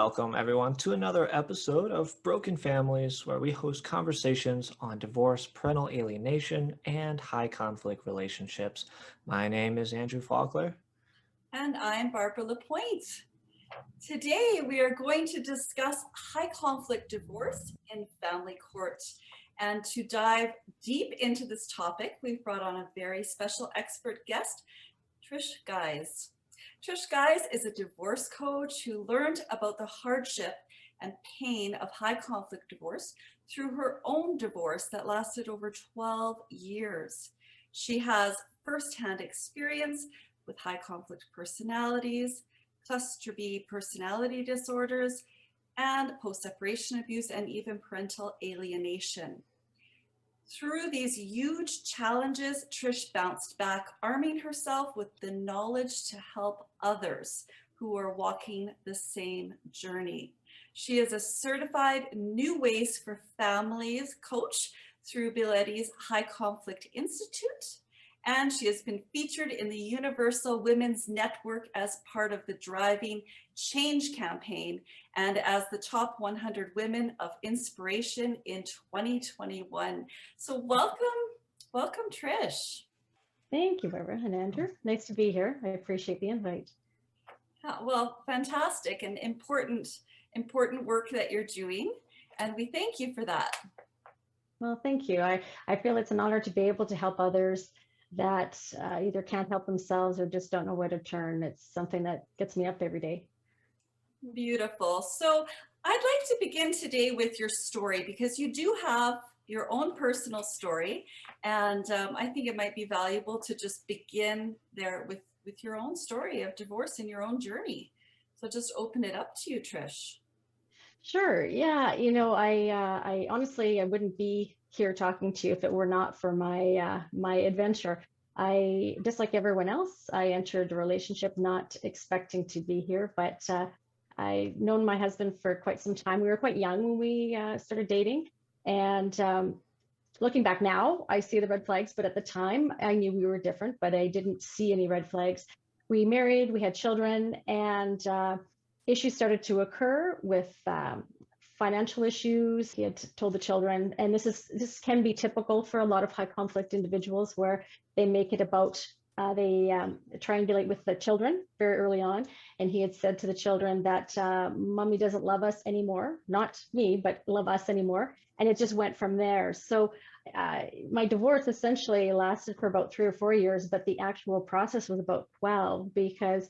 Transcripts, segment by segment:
welcome everyone to another episode of Broken Families, where we host conversations on divorce, parental alienation, and high conflict relationships. My name is Andrew Folkler. And I'm Barbara Pointe. Today we are going to discuss high conflict divorce in family court. And to dive deep into this topic, we've brought on a very special expert guest, Trish Guise. Trish Guise is a divorce coach who learned about the hardship and pain of high conflict divorce through her own divorce that lasted over 12 years. She has firsthand experience with high conflict personalities, cluster B personality disorders, and post-separation abuse, and even parental alienation. Through these huge challenges, Trish bounced back, arming herself with the knowledge to help others who are walking the same journey. She is a certified New Ways for Families coach through Biletti's High Conflict Institute, and she has been featured in the Universal Women's Network as part of the Driving Change campaign and as the top 100 women of inspiration in 2021. So welcome Trish. Thank you, Barbara and Andrew. Nice to be here. I appreciate the invite. Well, fantastic and important work that you're doing, and we thank you for that. Well, thank you. I feel it's an honor to be able to help others that either can't help themselves or just don't know where to turn. It's something that gets me up every day. Beautiful. So I'd like to begin today with your story, because you do have your own personal story, and I think it might be valuable to just begin there with your own story of divorce and your own journey. So just open it up to you, Trish. Sure. Yeah. I honestly, I wouldn't be here talking to you if it were not for my adventure. I, just like everyone else, I entered a relationship not expecting to be here, but I've known my husband for quite some time. We were quite young when we started dating, and looking back now, I see the red flags, but at the time I knew we were different, but I didn't see any red flags. We married, we had children, and issues started to occur with financial issues. He had told the children, and this can be typical for a lot of high conflict individuals, where they make it about they triangulate with the children very early on. And he had said to the children that mommy doesn't love us anymore, not me, but love us anymore. And it just went from there. So my divorce essentially lasted for about 3 or 4 years, but the actual process was about 12, because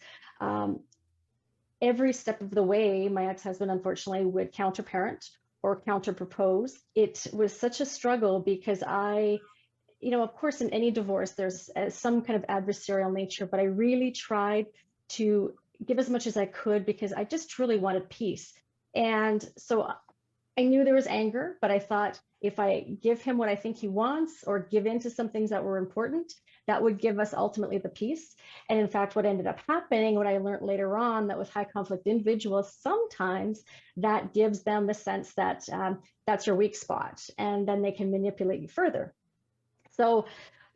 every step of the way, my ex-husband, unfortunately, would counter-parent or counter-propose. It was such a struggle because of course, in any divorce, there's some kind of adversarial nature, but I really tried to give as much as I could because I just truly wanted peace. And so I knew there was anger, but I thought if I give him what I think he wants or give in to some things that were important, that would give us ultimately the peace. And in fact, what ended up happening, what I learned later on, that with high conflict individuals, sometimes that gives them the sense that that's your weak spot, and then they can manipulate you further. So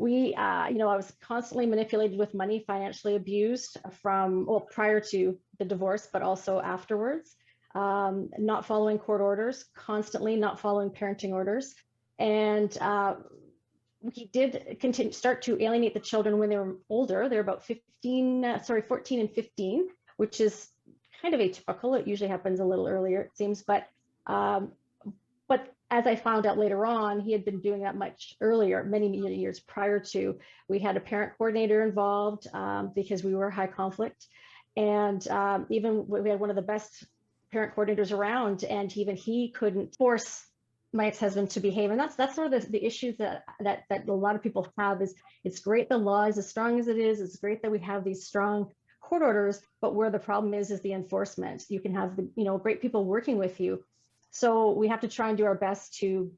I was constantly manipulated with money, financially abused prior to the divorce, but also afterwards, not following court orders, constantly not following parenting orders. And he did start to alienate the children when they were older. They're about 14 and 15, which is kind of atypical. It usually happens a little earlier, it seems. But as I found out later on, he had been doing that much earlier, many years prior to. We had a parent coordinator involved because we were high conflict. And even we had one of the best parent coordinators around, and even he couldn't force my ex-husband to behave. And that's sort of the issues that a lot of people have. Is it's great the law is as strong as it is. It's great that we have these strong court orders, but where the problem is the enforcement. You can have great people working with you. So we have to try and do our best to,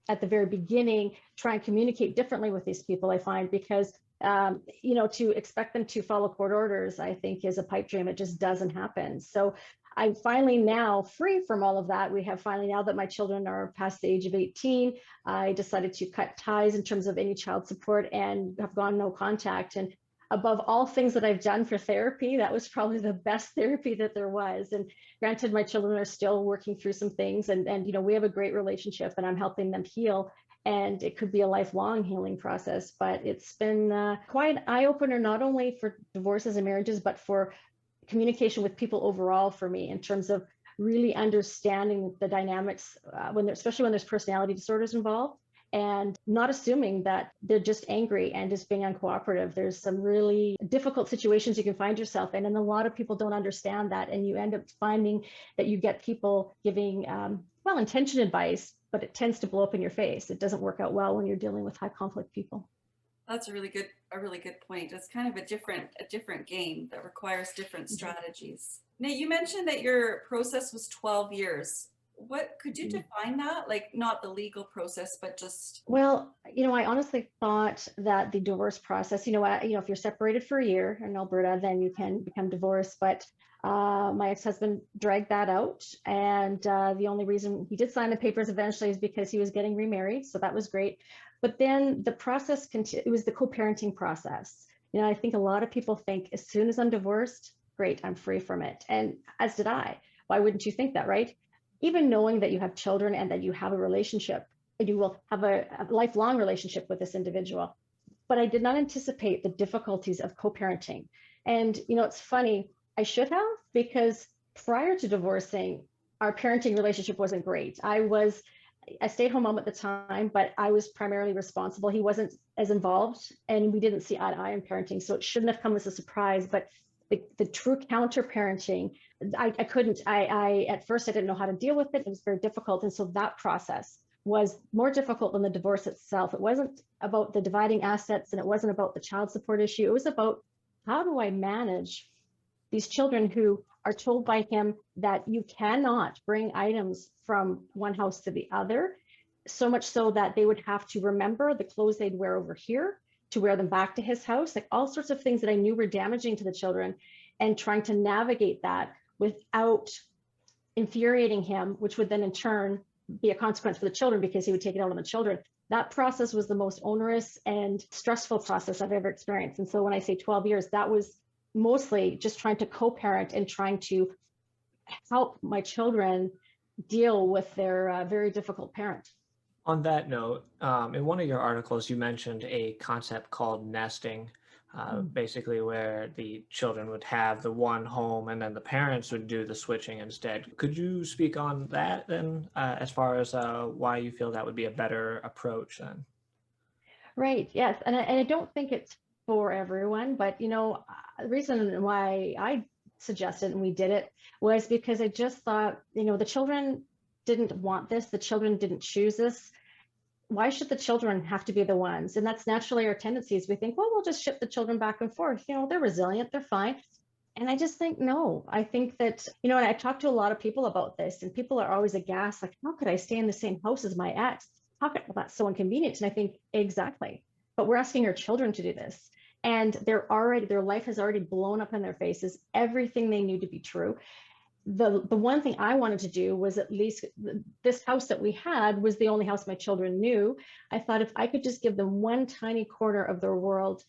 at the very beginning, try and communicate differently with these people, I find, because to expect them to follow court orders, I think, is a pipe dream. It just doesn't happen. So I'm finally now free from all of that. We have finally, now that my children are past the age of 18, I decided to cut ties in terms of any child support and have gone no contact. And above all things that I've done for therapy, that was probably the best therapy that there was. And granted, my children are still working through some things, and we have a great relationship, and I'm helping them heal. And it could be a lifelong healing process, but it's been quite an eye-opener, not only for divorces and marriages, but for communication with people overall for me, in terms of really understanding the dynamics especially when there's personality disorders involved, and not assuming that they're just angry and just being uncooperative. There's some really difficult situations you can find yourself in, and a lot of people don't understand that, and you end up finding that you get people giving well-intentioned advice, but it tends to blow up in your face. It doesn't work out well when you're dealing with high conflict people. That's a really good point. It's kind of a different game that requires different strategies. Now, you mentioned that your process was 12 years. What could you define that? Like, not the legal process, but just. Well, I honestly thought that the divorce process, if you're separated for a year in Alberta, then you can become divorced. But my ex-husband dragged that out. And the only reason he did sign the papers eventually is because he was getting remarried. So that was great. But then the process, it was the co-parenting process. I think a lot of people think as soon as I'm divorced, great, I'm free from it. And as did I. Why wouldn't you think that, right? Even knowing that you have children and that you have a relationship, and you will have a lifelong relationship with this individual. But I did not anticipate the difficulties of co-parenting. And, it's funny, I should have, because prior to divorcing, our parenting relationship wasn't great. I stayed-home mom at the time, but I was primarily responsible. He wasn't as involved, and we didn't see eye to eye in parenting. So it shouldn't have come as a surprise, but the true counter-parenting, I couldn't. At first, I didn't know how to deal with it. It was very difficult. And so that process was more difficult than the divorce itself. It wasn't about the dividing assets, and it wasn't about the child support issue. It was about, how do I manage these children who are told by him that you cannot bring items from one house to the other, so much so that they would have to remember the clothes they'd wear over here to wear them back to his house, like all sorts of things that I knew were damaging to the children, and trying to navigate that without infuriating him, which would then in turn be a consequence for the children because he would take it out on the children. That process was the most onerous and stressful process I've ever experienced. And so when I say 12 years, that was mostly just trying to co-parent and trying to help my children deal with their very difficult parent. On that note, in one of your articles, you mentioned a concept called nesting, basically where the children would have the one home and then the parents would do the switching instead. Could you speak on that then, as far as why you feel that would be a better approach then? Right, yes. And I don't think it's for everyone, but the reason why I suggested and we did it was because I just thought, the children didn't want this, the children didn't choose this. Why should the children have to be the ones? And that's naturally our tendencies. We think, well, we'll just ship the children back and forth. They're resilient, they're fine. And I just think, no, I think that, and I talked to a lot of people about this, and people are always aghast, like, how could I stay in the same house as my ex? Well, that's so inconvenient. And I think, exactly. But we're asking our children to do this. And their life has already blown up in their faces, everything they knew to be true. The one thing I wanted to do was, at least this house that we had was the only house my children knew. I thought if I could just give them one tiny corner of their world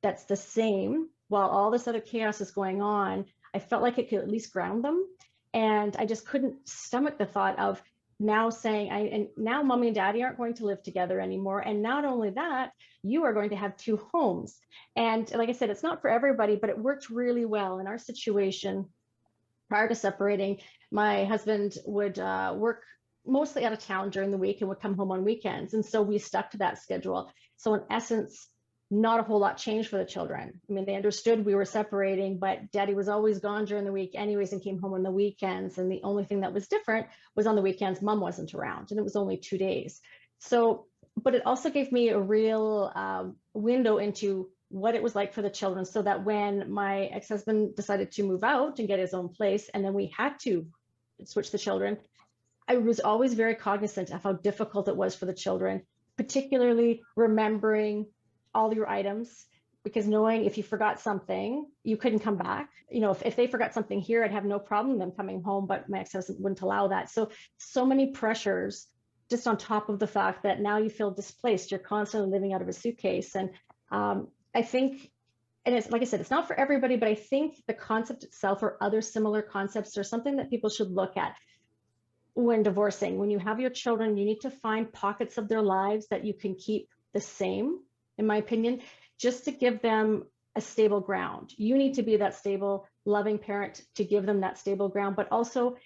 that's the same while all this other chaos is going on, I felt like it could at least ground them. And I just couldn't stomach the thought of now saying, and now mommy and daddy aren't going to live together anymore. And not only that, you are going to have two homes. And like I said, it's not for everybody, but it worked really well in our situation. Prior to separating, my husband would work mostly out of town during the week and would come home on weekends. And so we stuck to that schedule. So in essence, not a whole lot changed for the children. I mean, they understood we were separating, but daddy was always gone during the week anyways and came home on the weekends. And the only thing that was different was on the weekends, mom wasn't around, and it was only 2 days. So, but it also gave me a real window into what it was like for the children, so that when my ex-husband decided to move out and get his own place, and then we had to switch the children, I was always very cognizant of how difficult it was for the children, particularly remembering all your items, because knowing if you forgot something, you couldn't come back. If they forgot something here, I'd have no problem them coming home, but my ex-husband wouldn't allow that. So many pressures, just on top of the fact that now you feel displaced, you're constantly living out of a suitcase. And I think and it's like I said, it's not for everybody, but I think the concept itself or other similar concepts are something that people should look at when divorcing. When you have your children, you need to find pockets of their lives that you can keep the same, in my opinion, just to give them a stable ground. You need to be that stable, loving parent to give them that stable ground, but also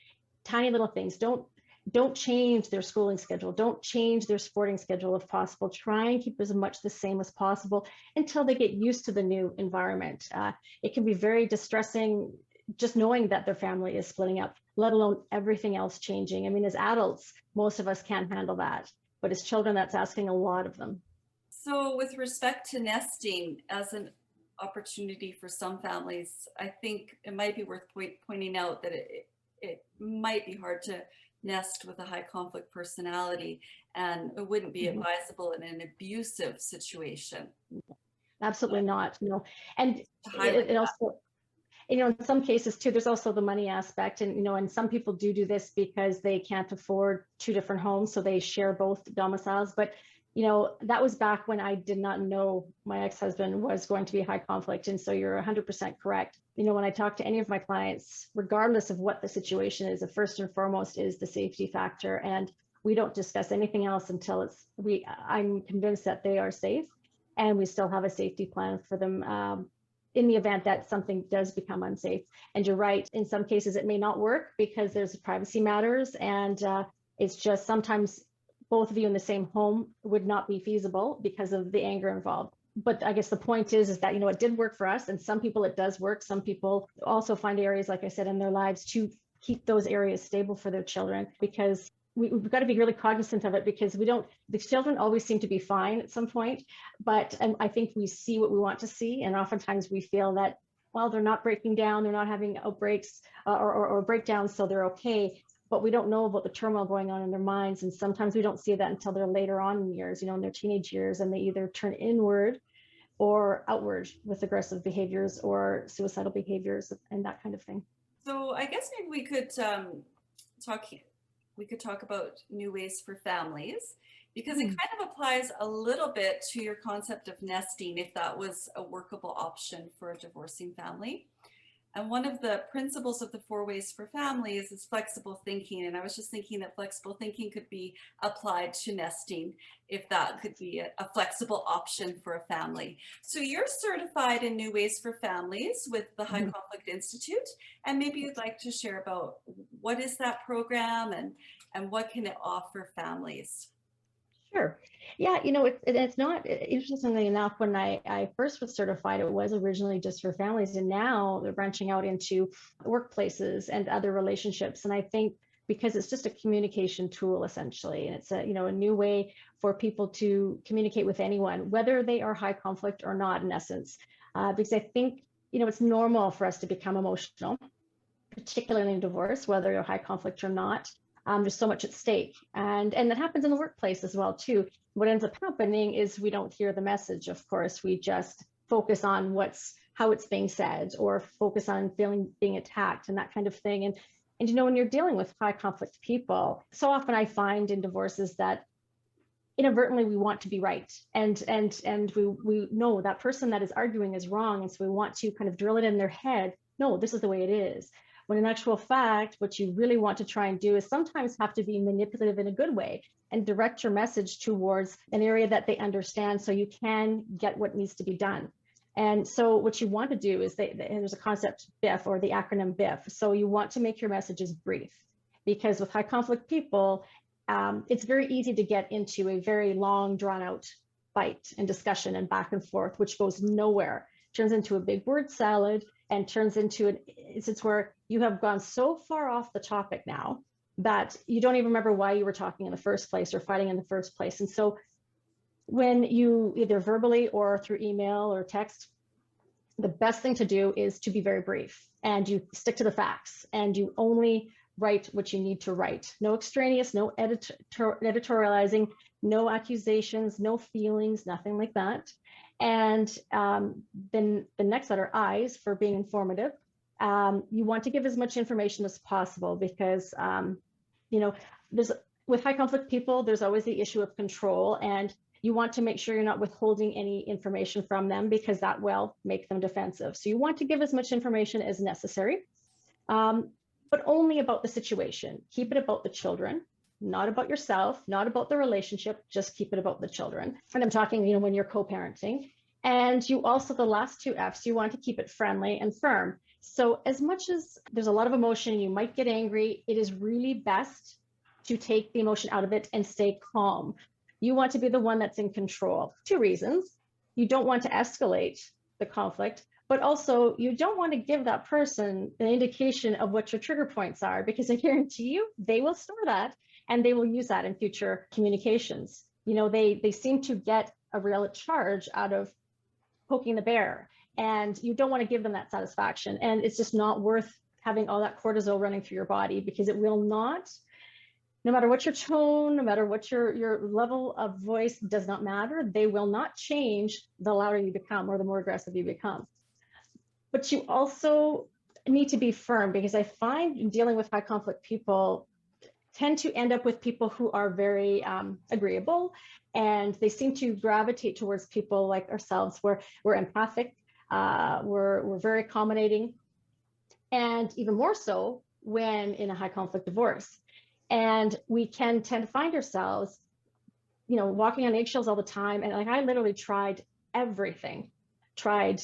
tiny little things. Don't change their schooling schedule. Don't change their sporting schedule if possible. Try and keep as much the same as possible until they get used to the new environment. It can be very distressing just knowing that their family is splitting up, let alone everything else changing. I mean, as adults, most of us can't handle that, but as children, that's asking a lot of them. So with respect to nesting as an opportunity for some families, I think it might be worth pointing out that it might be hard to nest with a high conflict personality, and it wouldn't be advisable in an abusive situation. Absolutely not, no. And Highlight it also, in some cases too, there's also the money aspect. And, and some people do this because they can't afford two different homes, so they share both domiciles. But, that was back when I did not know my ex-husband was going to be high conflict. And so you're 100% correct. When I talk to any of my clients, regardless of what the situation is, the first and foremost is the safety factor. And we don't discuss anything else until I'm convinced that they are safe, and we still have a safety plan for them in the event that something does become unsafe. And you're right, in some cases it may not work because there's privacy matters, and it's just sometimes both of you in the same home would not be feasible because of the anger involved. But I guess the point is that, it did work for us, and some people it does work. Some people also find areas, like I said, in their lives to keep those areas stable for their children, because we've got to be really cognizant of it, because the children always seem to be fine at some point, but I think we see what we want to see. And oftentimes we feel that, well, they're not breaking down, they're not having outbreaks or breakdowns, so they're okay. But we don't know about the turmoil going on in their minds. And sometimes we don't see that until they're later on in years, in their teenage years, and they either turn inward or outward with aggressive behaviors or suicidal behaviors and that kind of thing. So I guess maybe we could talk about new ways for families, because it kind of applies a little bit to your concept of nesting, if that was a workable option for a divorcing family. And one of the principles of the 4 ways for families is flexible thinking. And I was just thinking that flexible thinking could be applied to nesting, if that could be a flexible option for a family. So you're certified in new ways for families with the High Conflict Institute. And maybe you'd like to share about what is that program and what can it offer families? Sure. Yeah, it's not, interestingly enough, when I first was certified, it was originally just for families, and now they're branching out into workplaces and other relationships. And I think because it's just a communication tool, essentially, and it's a new way for people to communicate with anyone, whether they are high conflict or not, in essence, because I think, it's normal for us to become emotional, particularly in divorce, whether you're high conflict or not. There's so much at stake, and that happens in the workplace as well too. What ends up happening is we don't hear the message. Of course, we just focus on how it's being said, or focus on being attacked and that kind of thing. And when you're dealing with high conflict people, so often I find in divorces that inadvertently we want to be right, and we know that person that is arguing is wrong, and so we want to kind of drill it in their head, no, this is the way it is. When in actual fact, what you really want to try and do is sometimes have to be manipulative in a good way and direct your message towards an area that they understand, so you can get what needs to be done. And so what you want to do is, there's a concept, BIF, or the acronym BIF. So you want to make your messages brief, because with high conflict people, it's very easy to get into a very long, drawn out fight and discussion and back and forth, which goes nowhere, turns into a big word salad, and turns into an instance where you have gone so far off the topic now that you don't even remember why you were talking in the first place or fighting in the first place. And so when you, either verbally or through email or text, the best thing to do is to be very brief, and you stick to the facts, and you only write what you need to write. No extraneous, no editorializing, no accusations, no feelings, nothing like that. And then the next letter, I's, for being informative. You want to give as much information as possible, because with high conflict people, there's always the issue of control, and You want to make sure you're not withholding any information from them because that will make them defensive. So you want to give as much information as necessary, but only about the situation. Keep it about the children, not about yourself, not about the relationship, just keep it about the children. And I'm talking, you know, when you're co-parenting. And you also, the last two F's, you want to keep it friendly and firm. So as much as there's a lot of emotion, you might get angry, it is really best to take the emotion out of it and stay calm. You want to be the one that's in control. Two reasons. You don't want to escalate the conflict, but also you don't want to give that person an indication of what your trigger points are, because I guarantee you they will store that and they will use that in future communications. You know, they seem to get a real charge out of poking the bear, and you don't want to give them that satisfaction. And it's just not worth having all that cortisol running through your body, because it will not, no matter what your tone, no matter what your level of voice, does not matter. They will not change the louder you become or the more aggressive you become. But you also need to be firm, because I find in dealing with high conflict people tend to end up with people who are very agreeable, and they seem to gravitate towards people like ourselves, where we're empathic, we're very accommodating, and even more so when in a high conflict divorce. And we can tend to find ourselves, you know, walking on eggshells all the time. And like, I literally tried everything, tried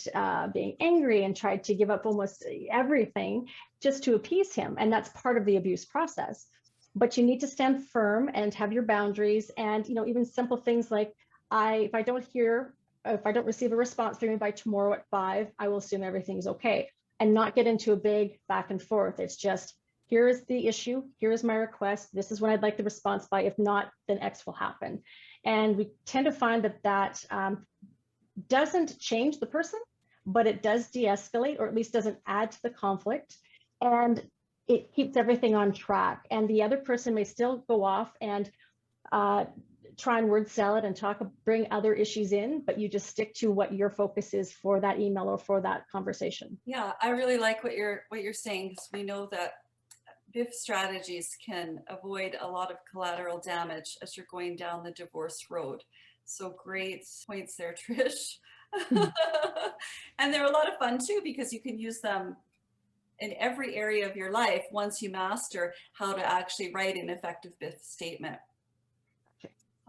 being angry and tried to give up almost everything just to appease him. And that's part of the abuse process. But you need to stand firm and have your boundaries. And, you know, even simple things like, if I don't receive a response from you by tomorrow at 5, I will assume everything's okay, and not get into a big back and forth. It's just, here is the issue, here is my request, this is when I'd like the response by, if not, then X will happen. And we tend to find that doesn't change the person, but it does de-escalate, or at least doesn't add to the conflict. And it keeps everything on track. And the other person may still go off and try and word salad and bring other issues in, but you just stick to what your focus is for that email or for that conversation. Yeah, I really like what you're saying, because we know that BIF strategies can avoid a lot of collateral damage as you're going down the divorce road. So great points there, Trish. And they're a lot of fun too, because you can use them in every area of your life once you master how to actually write an effective BIF statement.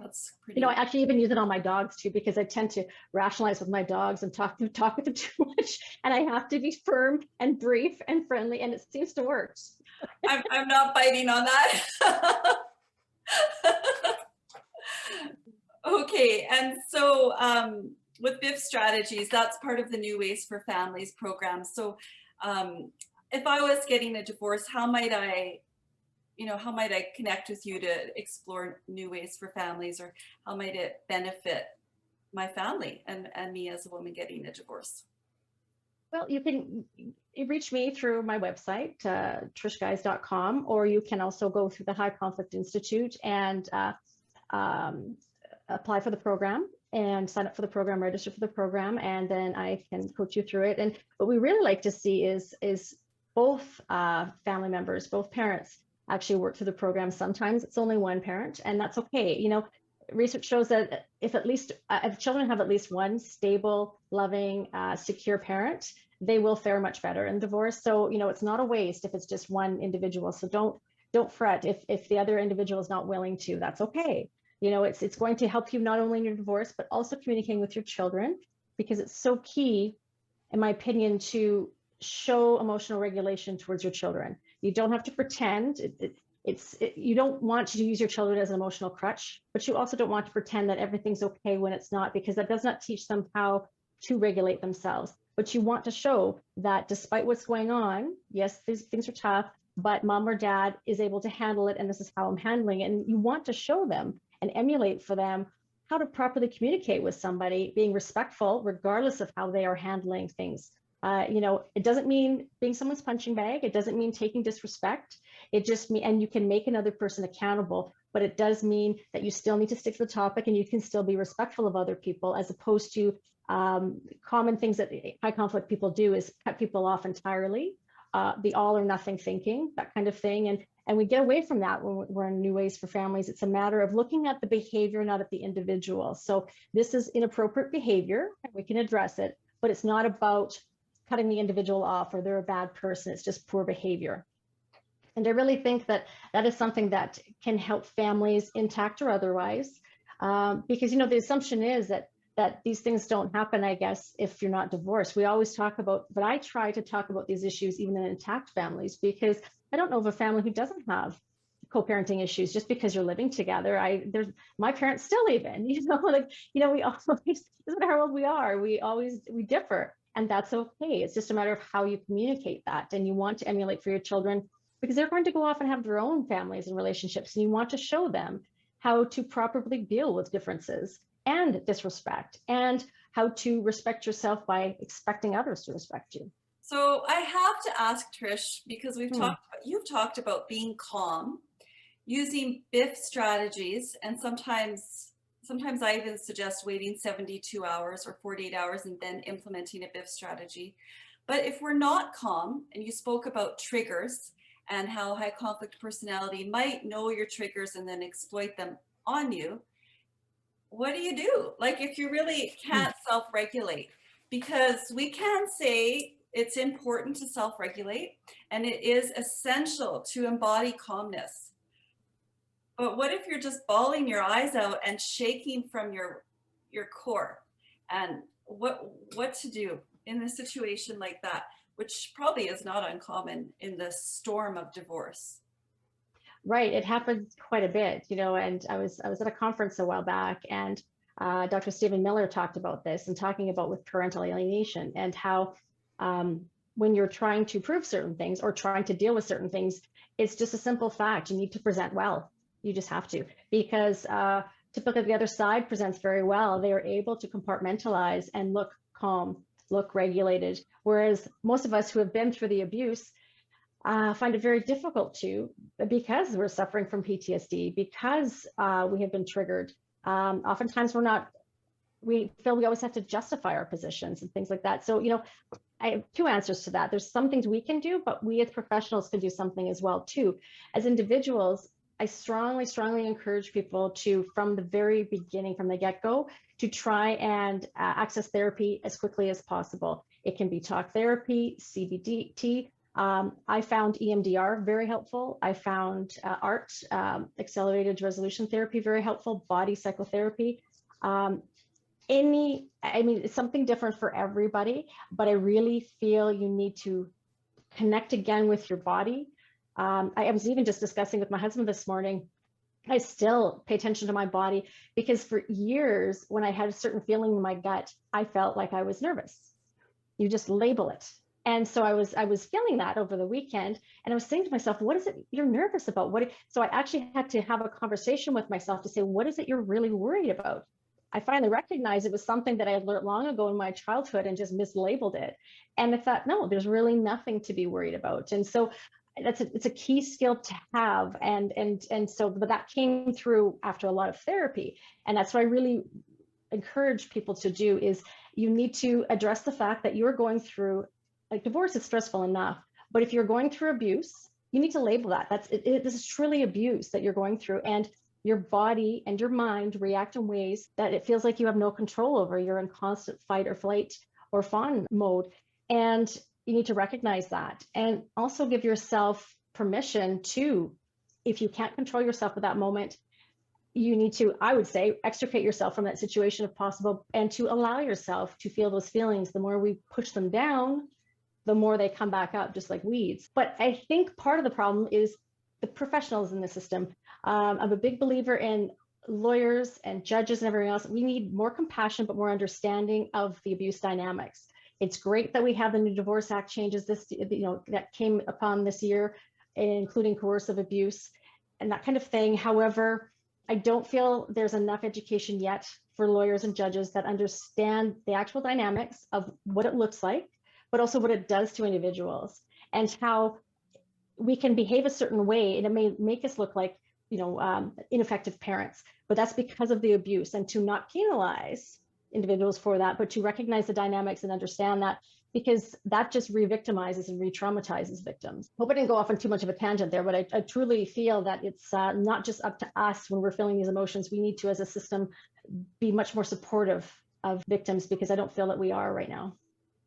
That's pretty. You know, I actually even use it on my dogs too, because I tend to rationalize with my dogs and talk with them too much, and I have to be firm and brief and friendly, and it seems to work. I'm not biting on that. Okay, and so with BIF strategies, that's part of the New Ways for Families program. So if I was getting a divorce, how might I connect with you to explore new ways for families, or how might it benefit my family and me as a woman getting a divorce? Well, you reach me through my website, trishguise.com, or you can also go through the High Conflict Institute and apply for the program and sign up for the program, register for the program, and then I can coach you through it. And what we really like to see is both family members, both parents, actually work through the program. Sometimes it's only one parent, and that's okay. You know, research shows that if children have at least one stable, loving, secure parent, they will fare much better in divorce. So, you know, it's not a waste if it's just one individual. So don't fret if the other individual is not willing to. That's okay. You know, it's going to help you not only in your divorce, but also communicating with your children, because it's so key, in my opinion, to show emotional regulation towards your children. You don't have to pretend. You don't want to use your children as an emotional crutch, but you also don't want to pretend that everything's okay when it's not, because that does not teach them how to regulate themselves. But you want to show that despite what's going on, yes, these things are tough, but mom or dad is able to handle it, and this is how I'm handling it. And you want to show them and emulate for them how to properly communicate with somebody, being respectful regardless of how they are handling things. You know, it doesn't mean being someone's punching bag. It doesn't mean taking disrespect. It just means, and you can make another person accountable, but it does mean that you still need to stick to the topic, and you can still be respectful of other people, as opposed to common things that high conflict people do is cut people off entirely, the all or nothing thinking, that kind of thing. And we get away from that when we're in new ways for families. It's a matter of looking at the behavior, not at the individual. So this is inappropriate behavior, and we can address it, but it's not about cutting the individual off or they're a bad person. It's just poor behavior. And I really think that that is something that can help families, intact or otherwise, because, you know, the assumption is that these things don't happen, I guess, if you're not divorced. We always talk about, but I try to talk about these issues even in intact families, because I don't know of a family who doesn't have co-parenting issues just because you're living together. There's my parents still even, you know, like, you know, we always, doesn't matter how old we are, we differ, and that's okay. It's just a matter of how you communicate that, and you want to emulate for your children, because they're going to go off and have their own families and relationships, and you want to show them how to properly deal with differences and disrespect, and how to respect yourself by expecting others to respect you. So I have to ask, Trish, because you've talked about being calm, using BIF strategies, and sometimes I even suggest waiting 72 hours or 48 hours and then implementing a BIF strategy. But if we're not calm, and you spoke about triggers and how high conflict personality might know your triggers and then exploit them on you, what do you do? Like, if you really can't self-regulate? Because we can say it's important to self-regulate, and it is essential to embody calmness. But what if you're just bawling your eyes out and shaking from your core? And what to do in a situation like that, which probably is not uncommon in the storm of divorce? Right, it happens quite a bit, you know, and I was at a conference a while back, and Dr. Stephen Miller talked about this, and talking about with parental alienation, and how when you're trying to prove certain things or trying to deal with certain things, it's just a simple fact. You need to present well. You just have to, because typically the other side presents very well. They are able to compartmentalize and look calm, look regulated, whereas most of us who have been through the abuse find it very difficult to, because we're suffering from PTSD, because we have been triggered. Oftentimes we feel we always have to justify our positions and things like that. So, you know, I have two answers to that. There's some things we can do, but we as professionals can do something as well too. As individuals, I strongly, strongly encourage people to, from the very beginning, from the get-go, to try and access therapy as quickly as possible. It can be talk therapy, CBT. I found EMDR very helpful. I found ART, accelerated resolution therapy, very helpful. Body psychotherapy. It's something different for everybody, but I really feel you need to connect again with your body. I was even just discussing with my husband this morning, I still pay attention to my body, because for years, when I had a certain feeling in my gut, I felt like I was nervous. You just label it. And so I was feeling that over the weekend, and I was saying to myself, what is it you're nervous about? So I actually had to have a conversation with myself to say, what is it you're really worried about? I finally recognized it was something that I had learned long ago in my childhood and just mislabeled it. And I thought, no, there's really nothing to be worried about. And so it's a key skill to have. But that came through after a lot of therapy. And that's what I really encourage people to do, is you need to address the fact that you're going through, like, divorce is stressful enough, but if you're going through abuse, you need to label that. This is truly abuse that you're going through, and your body and your mind react in ways that it feels like you have no control over. You're in constant fight or flight or fawn mode, and you need to recognize that, and also give yourself permission to, if you can't control yourself at that moment, you need to, I would say, extricate yourself from that situation if possible, and to allow yourself to feel those feelings. The more we push them down, the more they come back up, just like weeds. But I think part of the problem is the professionals in the system. I'm a big believer in lawyers and judges and everything else. We need more compassion, but more understanding of the abuse dynamics. It's great that we have the new Divorce Act changes that came upon this year, including coercive abuse and that kind of thing. However, I don't feel there's enough education yet for lawyers and judges that understand the actual dynamics of what it looks like, but also what it does to individuals, and how we can behave a certain way, and it may make us look like, ineffective parents, but that's because of the abuse. And to not penalize individuals for that, but to recognize the dynamics and understand that because that just re-victimizes and re-traumatizes victims. Hope I didn't go off on too much of a tangent there, but I truly feel that it's not just up to us when we're feeling these emotions. We need to, as a system, be much more supportive of victims, because I don't feel that we are right now.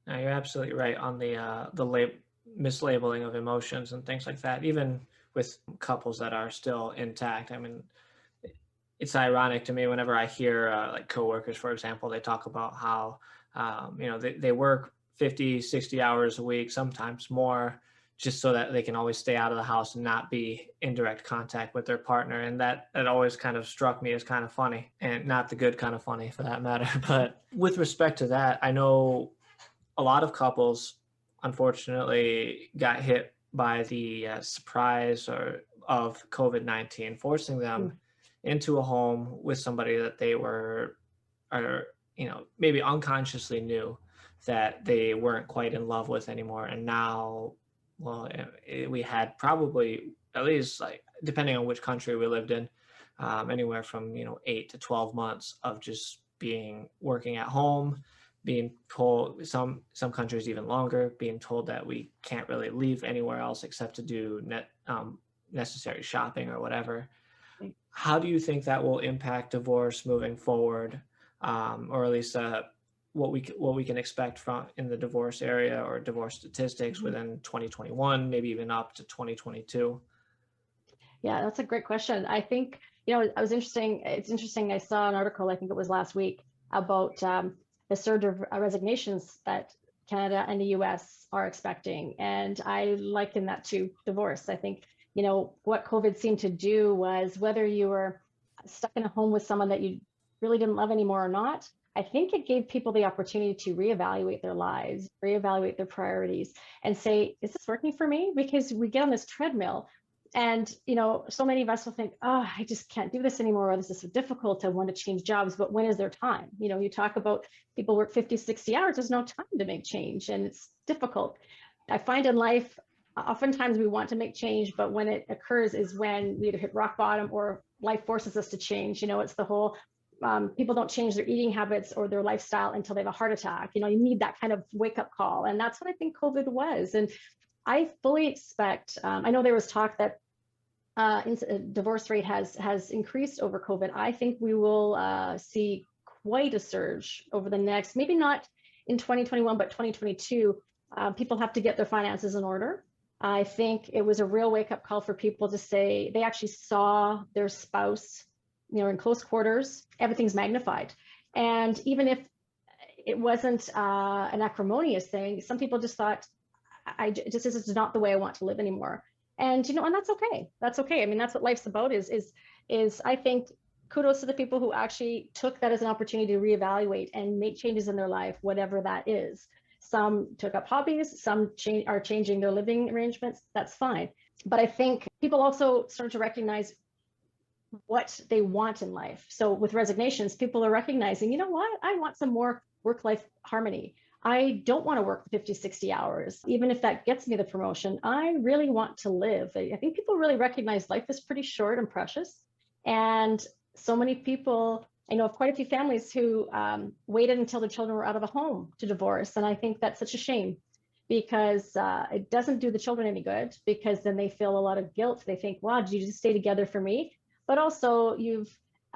No, you're absolutely right on the mislabeling of emotions and things like that, even with couples that are still intact. I mean, it's ironic to me whenever I hear like coworkers, for example, they talk about how, they work 50, 60 hours a week, sometimes more, just so that they can always stay out of the house and not be in direct contact with their partner. And that always kind of struck me as kind of funny, and not the good kind of funny for that matter. But with respect to that, I know a lot of couples, unfortunately, got hit by the surprise of COVID-19, forcing them into a home with somebody that they were, or maybe unconsciously knew that they weren't quite in love with anymore. And now, well, we had probably, at least, like, depending on which country we lived in, anywhere from 8 to 12 months of just working at home, being told, some countries even longer, being told that we can't really leave anywhere else except to do necessary shopping or whatever. How do you think that will impact divorce moving forward, or at least what we can expect from in the divorce area or divorce statistics within 2021, maybe even up to 2022? Yeah, that's a great question. I think, it's interesting. I saw an article, I think it was last week, about the surge of resignations that Canada and the US are expecting. And I liken that to divorce. I think, what COVID seemed to do was, whether you were stuck in a home with someone that you really didn't love anymore or not, I think it gave people the opportunity to reevaluate their lives, reevaluate their priorities, and say, is this working for me? Because we get on this treadmill, and so many of us will think, oh, I just can't do this anymore, or this is so difficult, I want to change jobs. But when is there time? You talk about people work 50, 60 hours, there's no time to make change, and it's difficult. I find in life, oftentimes we want to make change, but when it occurs is when we either hit rock bottom or life forces us to change. It's the whole, people don't change their eating habits or their lifestyle until they have a heart attack. You need that kind of wake up call. And that's what I think COVID was. And I fully expect, I know there was talk that divorce rate has increased over COVID. I think we will see quite a surge over the next, maybe not in 2021, but 2022. People have to get their finances in order. I think it was a real wake-up call for people to say they actually saw their spouse, in close quarters. Everything's magnified. And even if it wasn't an acrimonious thing, some people just thought, this is not the way I want to live anymore. And, and that's okay. That's okay. I mean, that's what life's about is I think, kudos to the people who actually took that as an opportunity to reevaluate and make changes in their life, whatever that is. Some took up hobbies, some are changing their living arrangements. That's fine. But I think people also started to recognize what they want in life. So with resignations, people are recognizing, you know what, I want some more work-life harmony. I don't want to work 50, 60 hours, even if that gets me the promotion. I really want to live. I think people really recognize life is pretty short and precious. And so many people, I know of quite a few families who waited until their children were out of the home to divorce. And I think that's such a shame, because it doesn't do the children any good, because then they feel a lot of guilt. They think, wow, did you just stay together for me? But also you've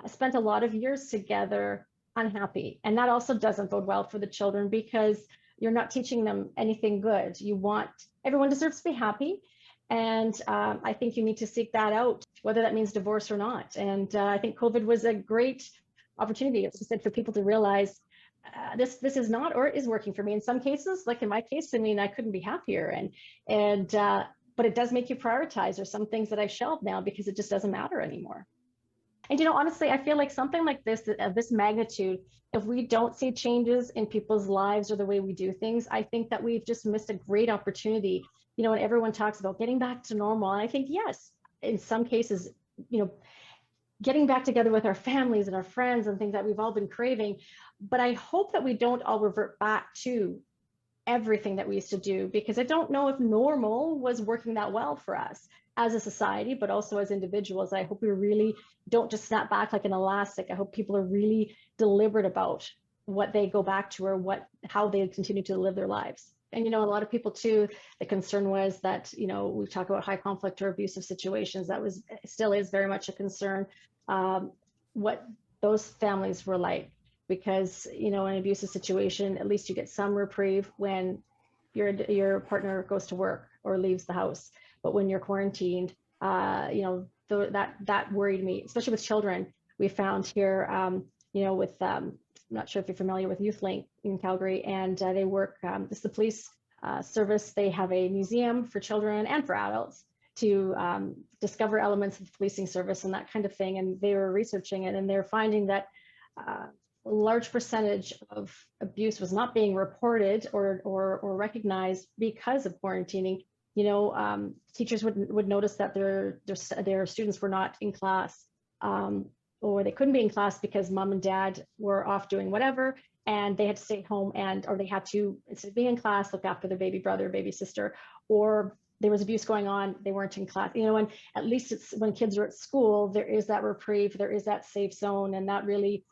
spent a lot of years together unhappy. And that also doesn't bode well for the children, because you're not teaching them anything good. Everyone deserves to be happy. And I think you need to seek that out, whether that means divorce or not. And I think COVID was a great opportunity, as I said, for people to realize this is not, or is working for me. In some cases, like in my case, I mean, I couldn't be happier. But it does make you prioritize. There's some things that I've shelved now because it just doesn't matter anymore. And, honestly, I feel like something like this, of this magnitude, if we don't see changes in people's lives or the way we do things, I think that we've just missed a great opportunity. And everyone talks about getting back to normal. And I think, yes, in some cases, getting back together with our families and our friends and things that we've all been craving. But I hope that we don't all revert back to everything that we used to do, because I don't know if normal was working that well for us as a society, but also as individuals. I hope we really don't just snap back like an elastic. I hope people are really deliberate about what they go back to, or how they continue to live their lives. And, you know, a lot of people too, the concern was that, you know, we talk about high conflict or abusive situations. That was, still is very much a concern. What those families were like, because, you know, in an abusive situation, at least you get some reprieve when your partner goes to work or leaves the house. But when you're quarantined, you know, that worried me, especially with children. We found here, you know, with I'm not sure if you're familiar with YouthLink in Calgary, and they work, this is the police service. They have a museum for children and for adults to discover elements of the policing service and that kind of thing. And they were researching it, and they're finding that a large percentage of abuse was not being reported or recognized because of quarantining. You know, teachers would notice that their students were not in class, or they couldn't be in class because mom and dad were off doing whatever, and they had to stay home, or they had to, instead of being in class, look after their baby brother, baby sister, or there was abuse going on, they weren't in class. You know, and at least it's when kids are at school, there is that reprieve, there is that safe zone, and that really,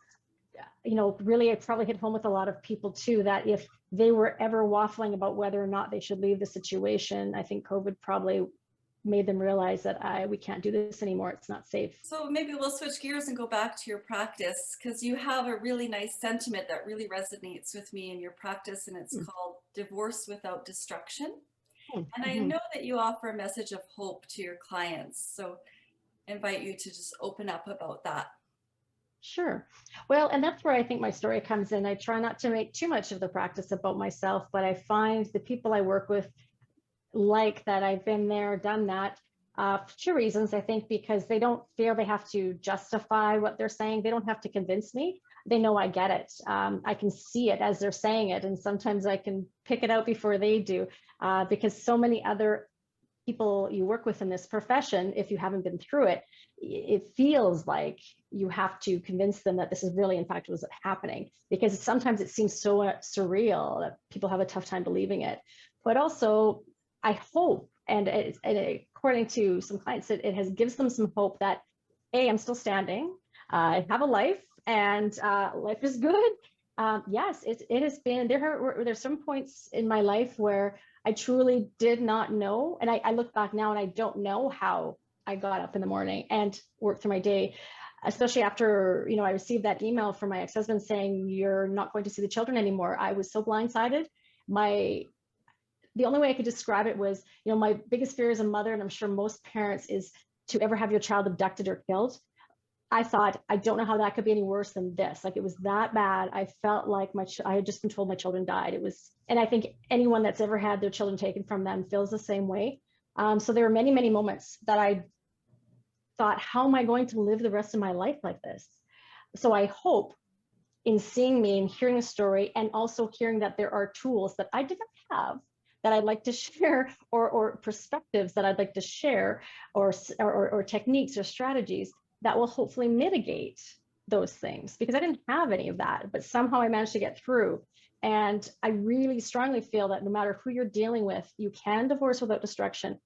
you know, really it probably hit home with a lot of people too, that if they were ever waffling about whether or not they should leave the situation, I think COVID probably made them realize that we can't do this anymore. It's not safe. So maybe we'll switch gears and go back to your practice, because you have a really nice sentiment that really resonates with me in your practice, and it's called Divorce Without Destruction. And I know that you offer a message of hope to your clients. So I invite you to just open up about that. Sure. Well, and that's where I think my story comes in. I try not to make too much of the practice about myself, but I find the people I work with like that I've been there, done that, for two reasons. I think because they don't feel they have to justify what they're saying. They don't have to convince me. They know I get it. I can see it as they're saying it. And sometimes I can pick it out before they do, because so many other people you work with in this profession, if you haven't been through it, it feels like you have to convince them that this is really, in fact, what's happening, because sometimes it seems so surreal that people have a tough time believing it. But also, I hope, and according to some clients, it gives them some hope that, A, I'm still standing, I have a life, and life is good. Yes, it has been, there's some points in my life where I truly did not know. And I look back now and I don't know how I got up in the morning and worked through my day, especially after, you know, I received that email from my ex-husband saying, you're not going to see the children anymore. I was so blindsided. The only way I could describe it was, you know, my biggest fear as a mother, and I'm sure most parents, is to ever have your child abducted or killed. I thought, I don't know how that could be any worse than this. Like, it was that bad. I felt like I had just been told my children died. It was, and I think anyone that's ever had their children taken from them feels the same way. So there were many, many moments that I thought, how am I going to live the rest of my life like this? So I hope in seeing me and hearing a story, and also hearing that there are tools that I didn't have that I'd like to share, or perspectives that I'd like to share, or techniques or strategies that will hopefully mitigate those things, because I didn't have any of that, but somehow I managed to get through. And I really strongly feel that no matter who you're dealing with, you can divorce without destruction.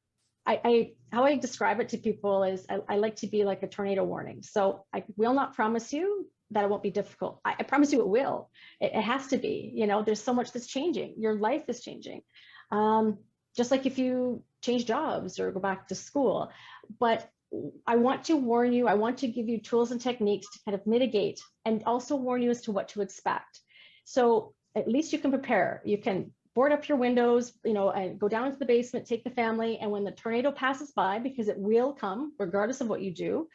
How I describe it to people is I like to be like a tornado warning. So I will not promise you that it won't be difficult. I promise you it will. It has to be. You know, there's so much that's changing. Your life is changing. Just like if you change jobs or go back to school. But I want to warn you, I want to give you tools and techniques to kind of mitigate, and also warn you as to what to expect. So at least you can prepare. You can board up your windows, you know, and go down into the basement, take the family, and when the tornado passes by, because it will come regardless of what you do,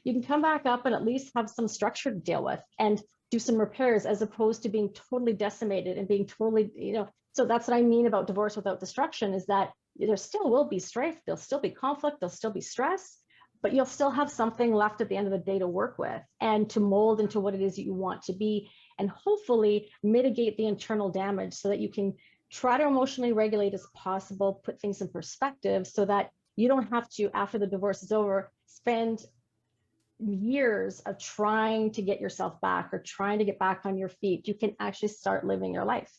you can come back up and at least have some structure to deal with and do some repairs, as opposed to being totally decimated and being totally, you know. So that's what I mean about divorce without destruction, is that there still will be strife, there'll still be conflict, there'll still be stress, but you'll still have something left at the end of the day to work with and to mold into what it is that you want to be, and hopefully mitigate the internal damage so that you can try to emotionally regulate as possible, put things in perspective, so that you don't have to, after the divorce is over, spend years of trying to get yourself back or trying to get back on your feet. You can actually start living your life.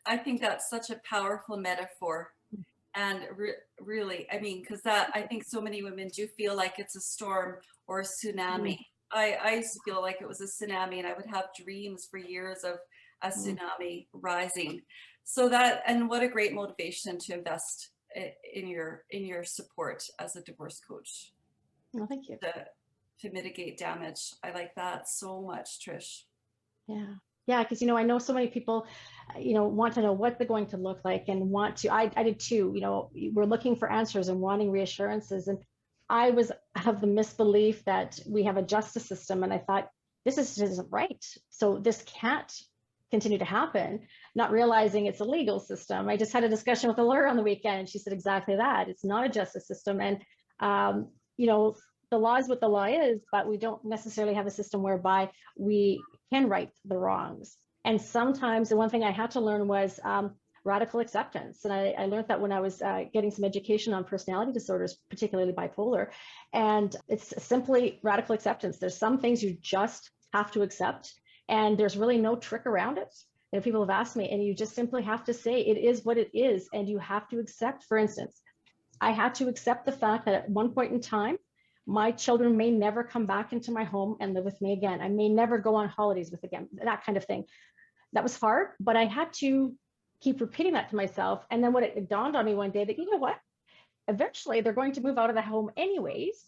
I think that's such a powerful metaphor. And really, I mean, because that, I think so many women do feel like it's a storm or a tsunami. I used to feel like it was a tsunami, and I would have dreams for years of a tsunami rising. So that, and what a great motivation to invest in your support as a divorce coach Well, thank you. to mitigate damage. I like that so much, Trish. Yeah. Yeah, because I know so many people, want to know what they're going to look like and want to. I did too. We're looking for answers and wanting reassurances. And I was of the misbelief that we have a justice system, and I thought this isn't right. So this can't continue to happen. Not realizing it's a legal system. I just had a discussion with a lawyer on the weekend, and she said exactly that. It's not a justice system, and the law is what the law is, but we don't necessarily have a system whereby we can right the wrongs. And sometimes the one thing I had to learn was radical acceptance. And I learned that when I was getting some education on personality disorders, particularly bipolar. And it's simply radical acceptance. There's some things you just have to accept, and there's really no trick around it. People have asked me, and you just simply have to say it is what it is, and you have to accept. For instance, I had to accept the fact that at one point in time, my children may never come back into my home and live with me again. I may never go on holidays with again, that kind of thing. That was hard, but I had to keep repeating that to myself. And then when it dawned on me one day that, you know what, eventually they're going to move out of the home anyways.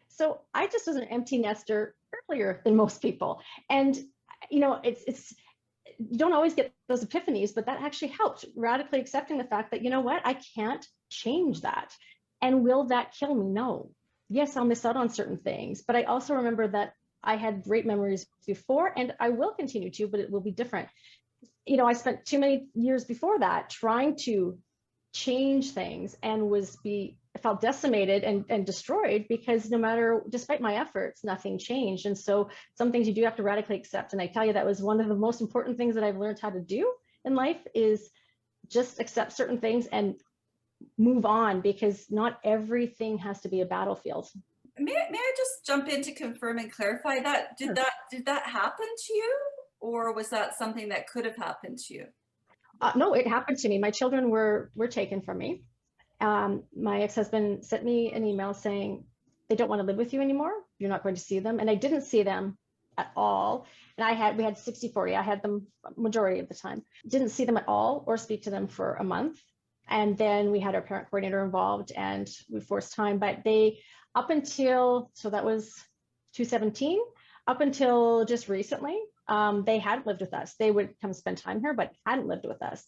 So I just was an empty nester earlier than most people. And, it's you don't always get those epiphanies, but that actually helped, radically accepting the fact that, you know what, I can't change that. And will that kill me? No. Yes, I'll miss out on certain things, but I also remember that I had great memories before, and I will continue to, but it will be different. I spent too many years before that trying to change things and felt decimated and destroyed because despite my efforts, nothing changed. And so some things you do have to radically accept. And I tell you, that was one of the most important things that I've learned how to do in life, is just accept certain things and move on, because not everything has to be a battlefield. May I just jump in to confirm and clarify that? Did that happen to you, or was that something that could have happened to you? No, it happened to me. My children were taken from me. My ex-husband sent me an email saying they don't want to live with you anymore. You're not going to see them. And I didn't see them at all. And we had 60-40. I had them majority of the time. Didn't see them at all or speak to them for a month. And then we had our parent coordinator involved, and we forced time. But up until, so that was 2017, up until just recently, they hadn't lived with us. They would come spend time here, but hadn't lived with us.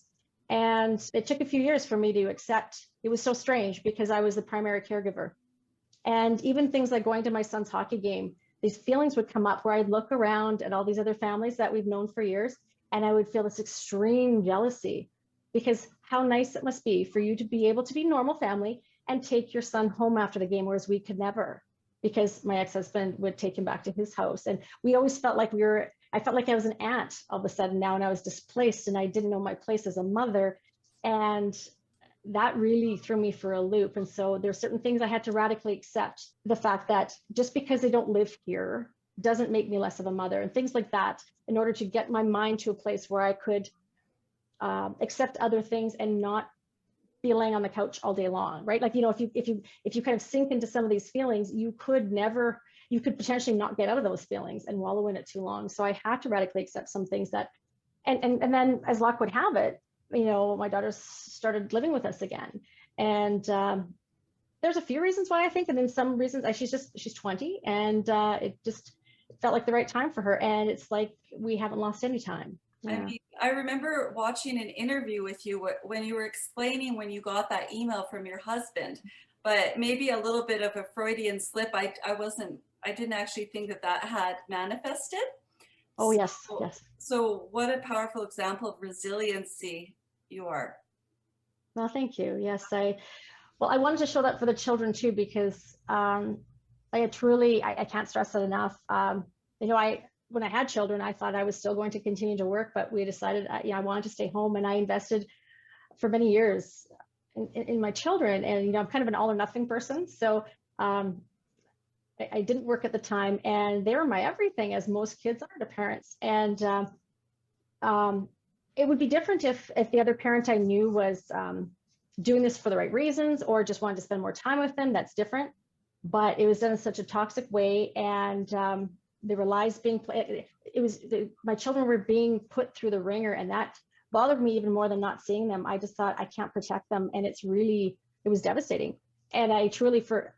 And it took a few years for me to accept. It was so strange because I was the primary caregiver. And even things like going to my son's hockey game, these feelings would come up where I'd look around at all these other families that we've known for years, and I would feel this extreme jealousy, because how nice it must be for you to be able to be normal family and take your son home after the game, whereas we could never, because my ex-husband would take him back to his house. And we always felt like I felt like I was an aunt all of a sudden now, and I was displaced and I didn't know my place as a mother. And that really threw me for a loop. And so there's certain things I had to radically accept. The fact that just because they don't live here doesn't make me less of a mother, and things like that, in order to get my mind to a place where I could accept other things and not be laying on the couch all day long, right? Like, if you kind of sink into some of these feelings, you could potentially not get out of those feelings and wallow in it too long. So I had to radically accept some things that, and then as luck would have it, my daughter started living with us again. And there's a few reasons why, I think, and then some reasons, she's 20, and it just felt like the right time for her. And it's like, we haven't lost any time. Yeah. I mean, I remember watching an interview with you when you were explaining when you got that email from your husband, but maybe a little bit of a Freudian slip. I didn't actually think that had manifested. Oh, yes, yes. So what a powerful example of resiliency you are. Well, thank you. Yes, I wanted to show that for the children too, because I can't stress it enough. When I had children, I thought I was still going to continue to work, but we decided, I wanted to stay home, and I invested for many years in my children. And, I'm kind of an all or nothing person. So I didn't work at the time, and they were my everything, as most kids are to parents. And it would be different if the other parent I knew was doing this for the right reasons or just wanted to spend more time with them. That's different. But it was done in such a toxic way, and there were lies being played. My children were being put through the ringer, and that bothered me even more than not seeing them. I just thought I can't protect them. And it was devastating. And I truly, for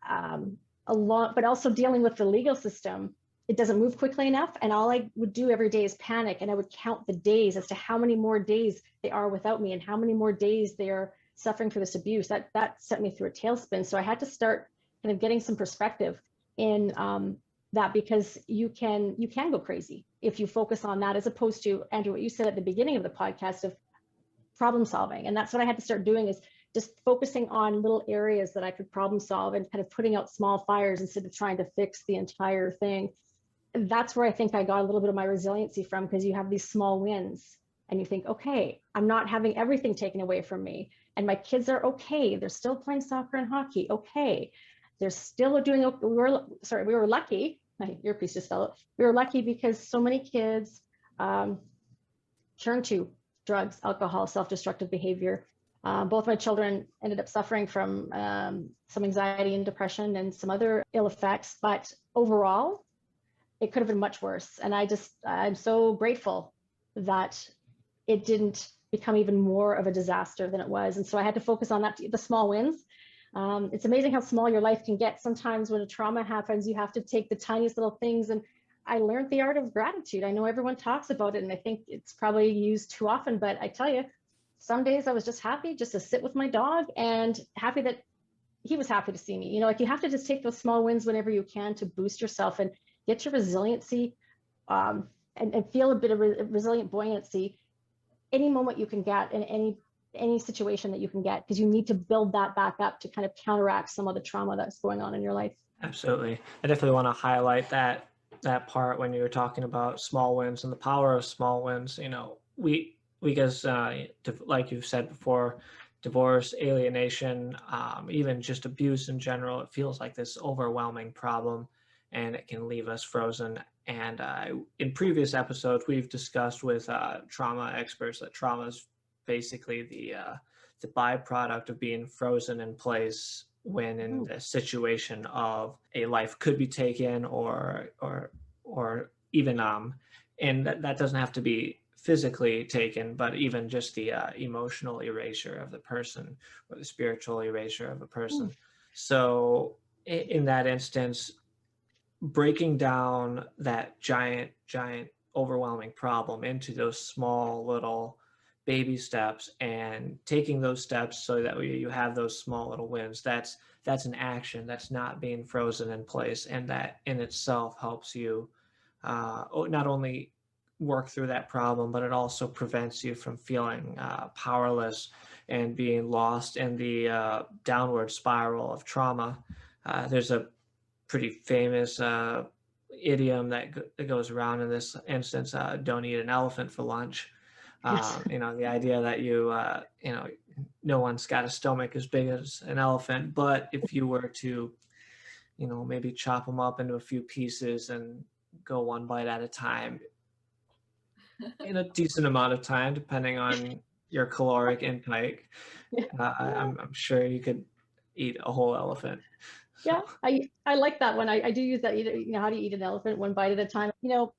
a lot, but also dealing with the legal system, it doesn't move quickly enough. And all I would do every day is panic. And I would count the days as to how many more days they are without me and how many more days they are suffering for this abuse. That sent me through a tailspin. So I had to start kind of getting some perspective in that, because you can go crazy if you focus on that, as opposed to, Andrew, what you said at the beginning of the podcast of problem solving. And that's what I had to start doing, is just focusing on little areas that I could problem solve and kind of putting out small fires instead of trying to fix the entire thing. And that's where I think I got a little bit of my resiliency from, because you have these small wins and you think, okay, I'm not having everything taken away from me. And my kids are okay. They're still playing soccer and hockey. Okay. They're still doing okay. We were lucky. My earpiece just fell out. We were lucky because so many kids turned to drugs, alcohol, self-destructive behavior. Both my children ended up suffering from some anxiety and depression and some other ill effects, but overall, it could have been much worse. And I'm so grateful that it didn't become even more of a disaster than it was. And so I had to focus on that, the small wins. It's amazing how small your life can get. Sometimes when a trauma happens, you have to take the tiniest little things. And I learned the art of gratitude. I know everyone talks about it, and I think it's probably used too often, but I tell you, some days I was just happy just to sit with my dog, and happy that he was happy to see me. You know, like, you have to just take those small wins whenever you can to boost yourself and get your resiliency, and feel a bit of resilient buoyancy any moment you can get in any situation that you can get, because you need to build that back up to kind of counteract some of the trauma that's going on in your life. Absolutely. I definitely want to highlight that part when you were talking about small wins and the power of small wins. You know, because like you've said before, divorce, alienation, even just abuse in general, it feels like this overwhelming problem, and it can leave us frozen. And in previous episodes, we've discussed with trauma experts that trauma is basically the byproduct of being frozen in place when in the situation of a life could be taken, or even and that doesn't have to be physically taken, but even just the emotional erasure of the person, or the spiritual erasure of a person. So in that instance, breaking down that giant overwhelming problem into those small little baby steps, and taking those steps so that you have those small little wins, that's an action. That's not being frozen in place, and that in itself helps you not only work through that problem, but it also prevents you from feeling powerless and being lost in the downward spiral of trauma. There's a pretty famous idiom that goes around in this instance: don't eat an elephant for lunch. You know, the idea that you know, no one's got a stomach as big as an elephant, but if you were to, you know, maybe chop them up into a few pieces and go one bite at a time in a decent amount of time, depending on your caloric intake, I'm sure you could eat a whole elephant. Yeah, I like that one. I do use that. You know, how do you eat an elephant? One bite at a time. You know,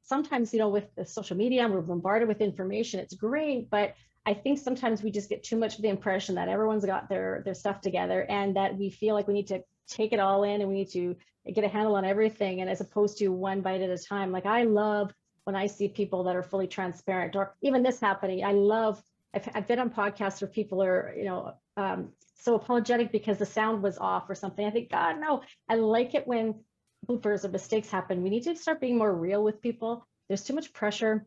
sometimes, you know, with the social media, we're bombarded with information. It's great, but I think sometimes we just get too much of the impression that everyone's got their stuff together, and that we feel like we need to take it all in and we need to get a handle on everything, and as opposed to one bite at a time. Like, I love when I see people that are fully transparent, or even this happening. I've been on podcasts where people are, you know, so apologetic because the sound was off or something. I think, God, no. I like it when bloopers or mistakes happen. We need to start being more real with people. There's too much pressure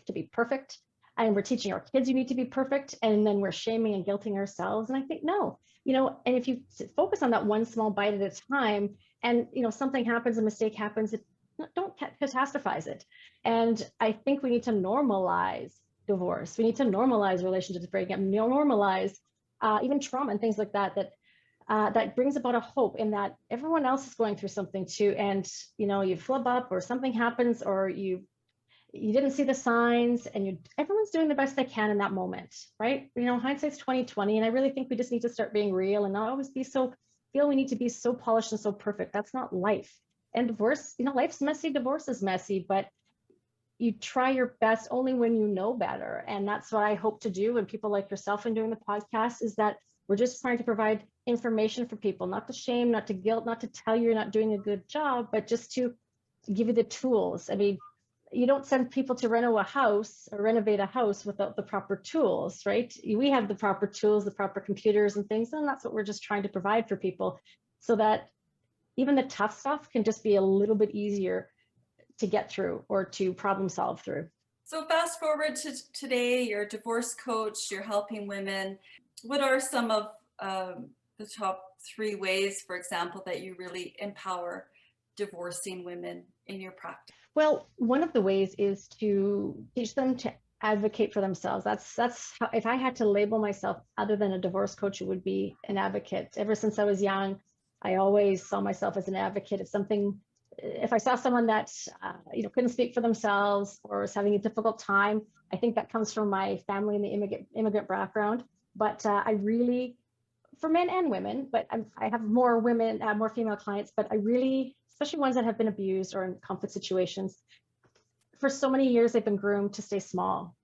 to be perfect, and we're teaching our kids you need to be perfect, and then we're shaming and guilting ourselves. And I think, no, you know, and if you focus on that one small bite at a time, and, you know, something happens, a mistake happens, don't catastrophize it. And I think we need to normalize divorce. We need to normalize relationships breaking up, normalize even trauma and things like that, that brings about a hope in that everyone else is going through something too. And, you know, you flub up or something happens, or you didn't see the signs, and everyone's doing the best they can in that moment, right? You know, hindsight's 20/20. And I really think we just need to start being real and not always feel we need to be so polished and so perfect. That's not life. And divorce, you know, life's messy, divorce is messy, but you try your best only when you know better. And that's what I hope to do. And people like yourself and doing the podcast is that we're just trying to provide information for people, not to shame, not to guilt, not to tell you you're not doing a good job, but just to give you the tools. I mean, you don't send people to renovate a house without the proper tools, right? We have the proper tools, the proper computers and things, and that's what we're just trying to provide for people so that even the tough stuff can just be a little bit easier to get through or to problem solve through. So fast forward to today, you're a divorce coach, you're helping women. What are some of the top 3 ways, for example, that you really empower divorcing women in your practice? Well, one of the ways is to teach them to advocate for themselves. That's how, if I had to label myself other than a divorce coach, it would be an advocate. Ever since I was young, I always saw myself as an advocate. If I saw someone that couldn't speak for themselves or was having a difficult time, I think that comes from my family and the immigrant background. But I really, for men and women, but I have more women, more female clients, but I really, especially ones that have been abused or in conflict situations, for so many years they've been groomed to stay small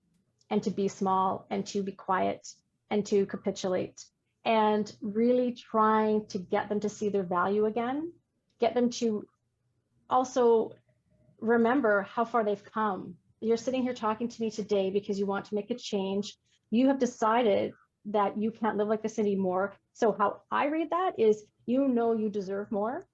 and to be small and to be quiet and to capitulate, and really trying to get them to see their value again, get them to also remember how far they've come. You're sitting here talking to me today because you want to make a change. You have decided that you can't live like this anymore. So how I read that is, you know, you deserve more.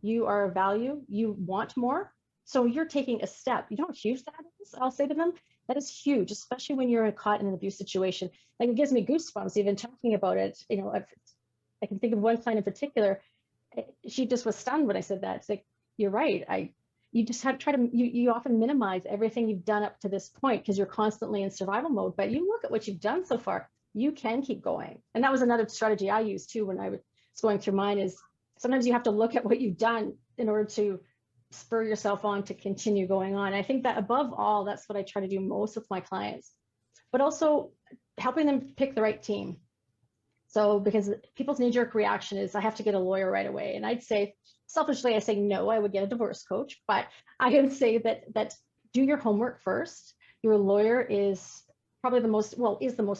You are of value. You want more. So you're taking a step. You know how huge that is? I'll say to them, that is huge, especially when you're caught in an abuse situation. Like, it gives me goosebumps even talking about it. You know, I can think of one client in particular. She just was stunned when I said that. It's like, you're right. You just have to try to, you often minimize everything you've done up to this point because you're constantly in survival mode, but you look at what you've done so far, you can keep going. And that was another strategy I used too when I was going through mine, is sometimes you have to look at what you've done in order to spur yourself on to continue going on. I think that above all, that's what I try to do most with my clients, but also helping them pick the right team. So because people's knee-jerk reaction is, I have to get a lawyer right away. And I'd say, selfishly, I say, no, I would get a divorce coach. But I would say that do your homework first. Your lawyer is probably the most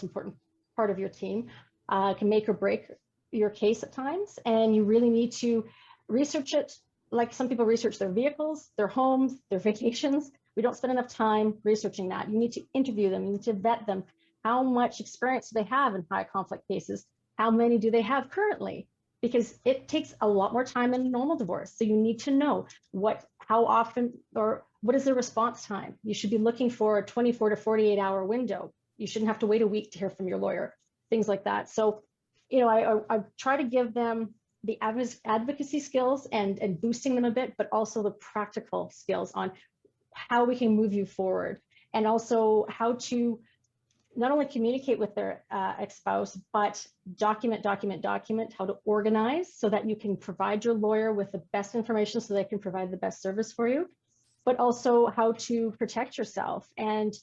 important part of your team, can make or break your case at times. And you really need to research it. Like some people research their vehicles, their homes, their vacations. We don't spend enough time researching that. You need to interview them. You need to vet them. How much experience do they have in high conflict cases? How many do they have currently? Because it takes a lot more time than a normal divorce. So you need to know how often, or what is the response time? You should be looking for a 24 to 48 hour window. You shouldn't have to wait a week to hear from your lawyer, things like that. So, you know, I try to give them the advocacy skills and boosting them a bit, but also the practical skills on how we can move you forward, and also how to not only communicate with their ex-spouse, but document, how to organize so that you can provide your lawyer with the best information so they can provide the best service for you, but also how to protect yourself and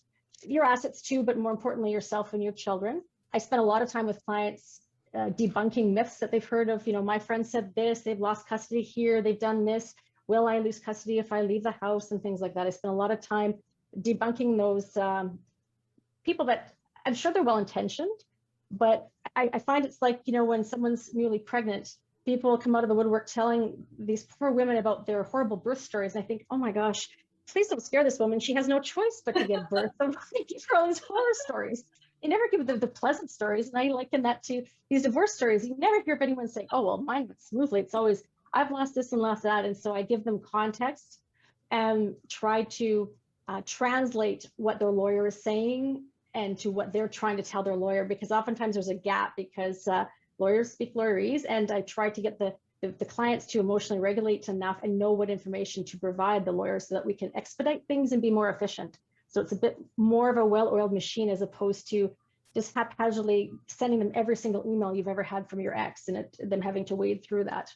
your assets too, but more importantly, yourself and your children. I spent a lot of time with clients debunking myths that they've heard of. You know, my friend said this, they've lost custody here, they've done this, will I lose custody if I leave the house, and things like that. I spent a lot of time debunking those people that I'm sure they're well-intentioned, but I find it's like, you know, when someone's newly pregnant, people come out of the woodwork telling these poor women about their horrible birth stories. And I think, oh my gosh, please don't scare this woman. She has no choice but to give birth. So they give her all these horror stories. You never give the pleasant stories. And I liken that to these divorce stories. You never hear of anyone saying, oh, well, mine went smoothly. It's always, I've lost this and lost that. And so I give them context and try to translate what their lawyer is saying and to what they're trying to tell their lawyer, because oftentimes there's a gap because lawyers speak lawyerese, and I try to get the clients to emotionally regulate enough and know what information to provide the lawyer so that we can expedite things and be more efficient. So it's a bit more of a well-oiled machine as opposed to just haphazardly sending them every single email you've ever had from your ex and them having to wade through that.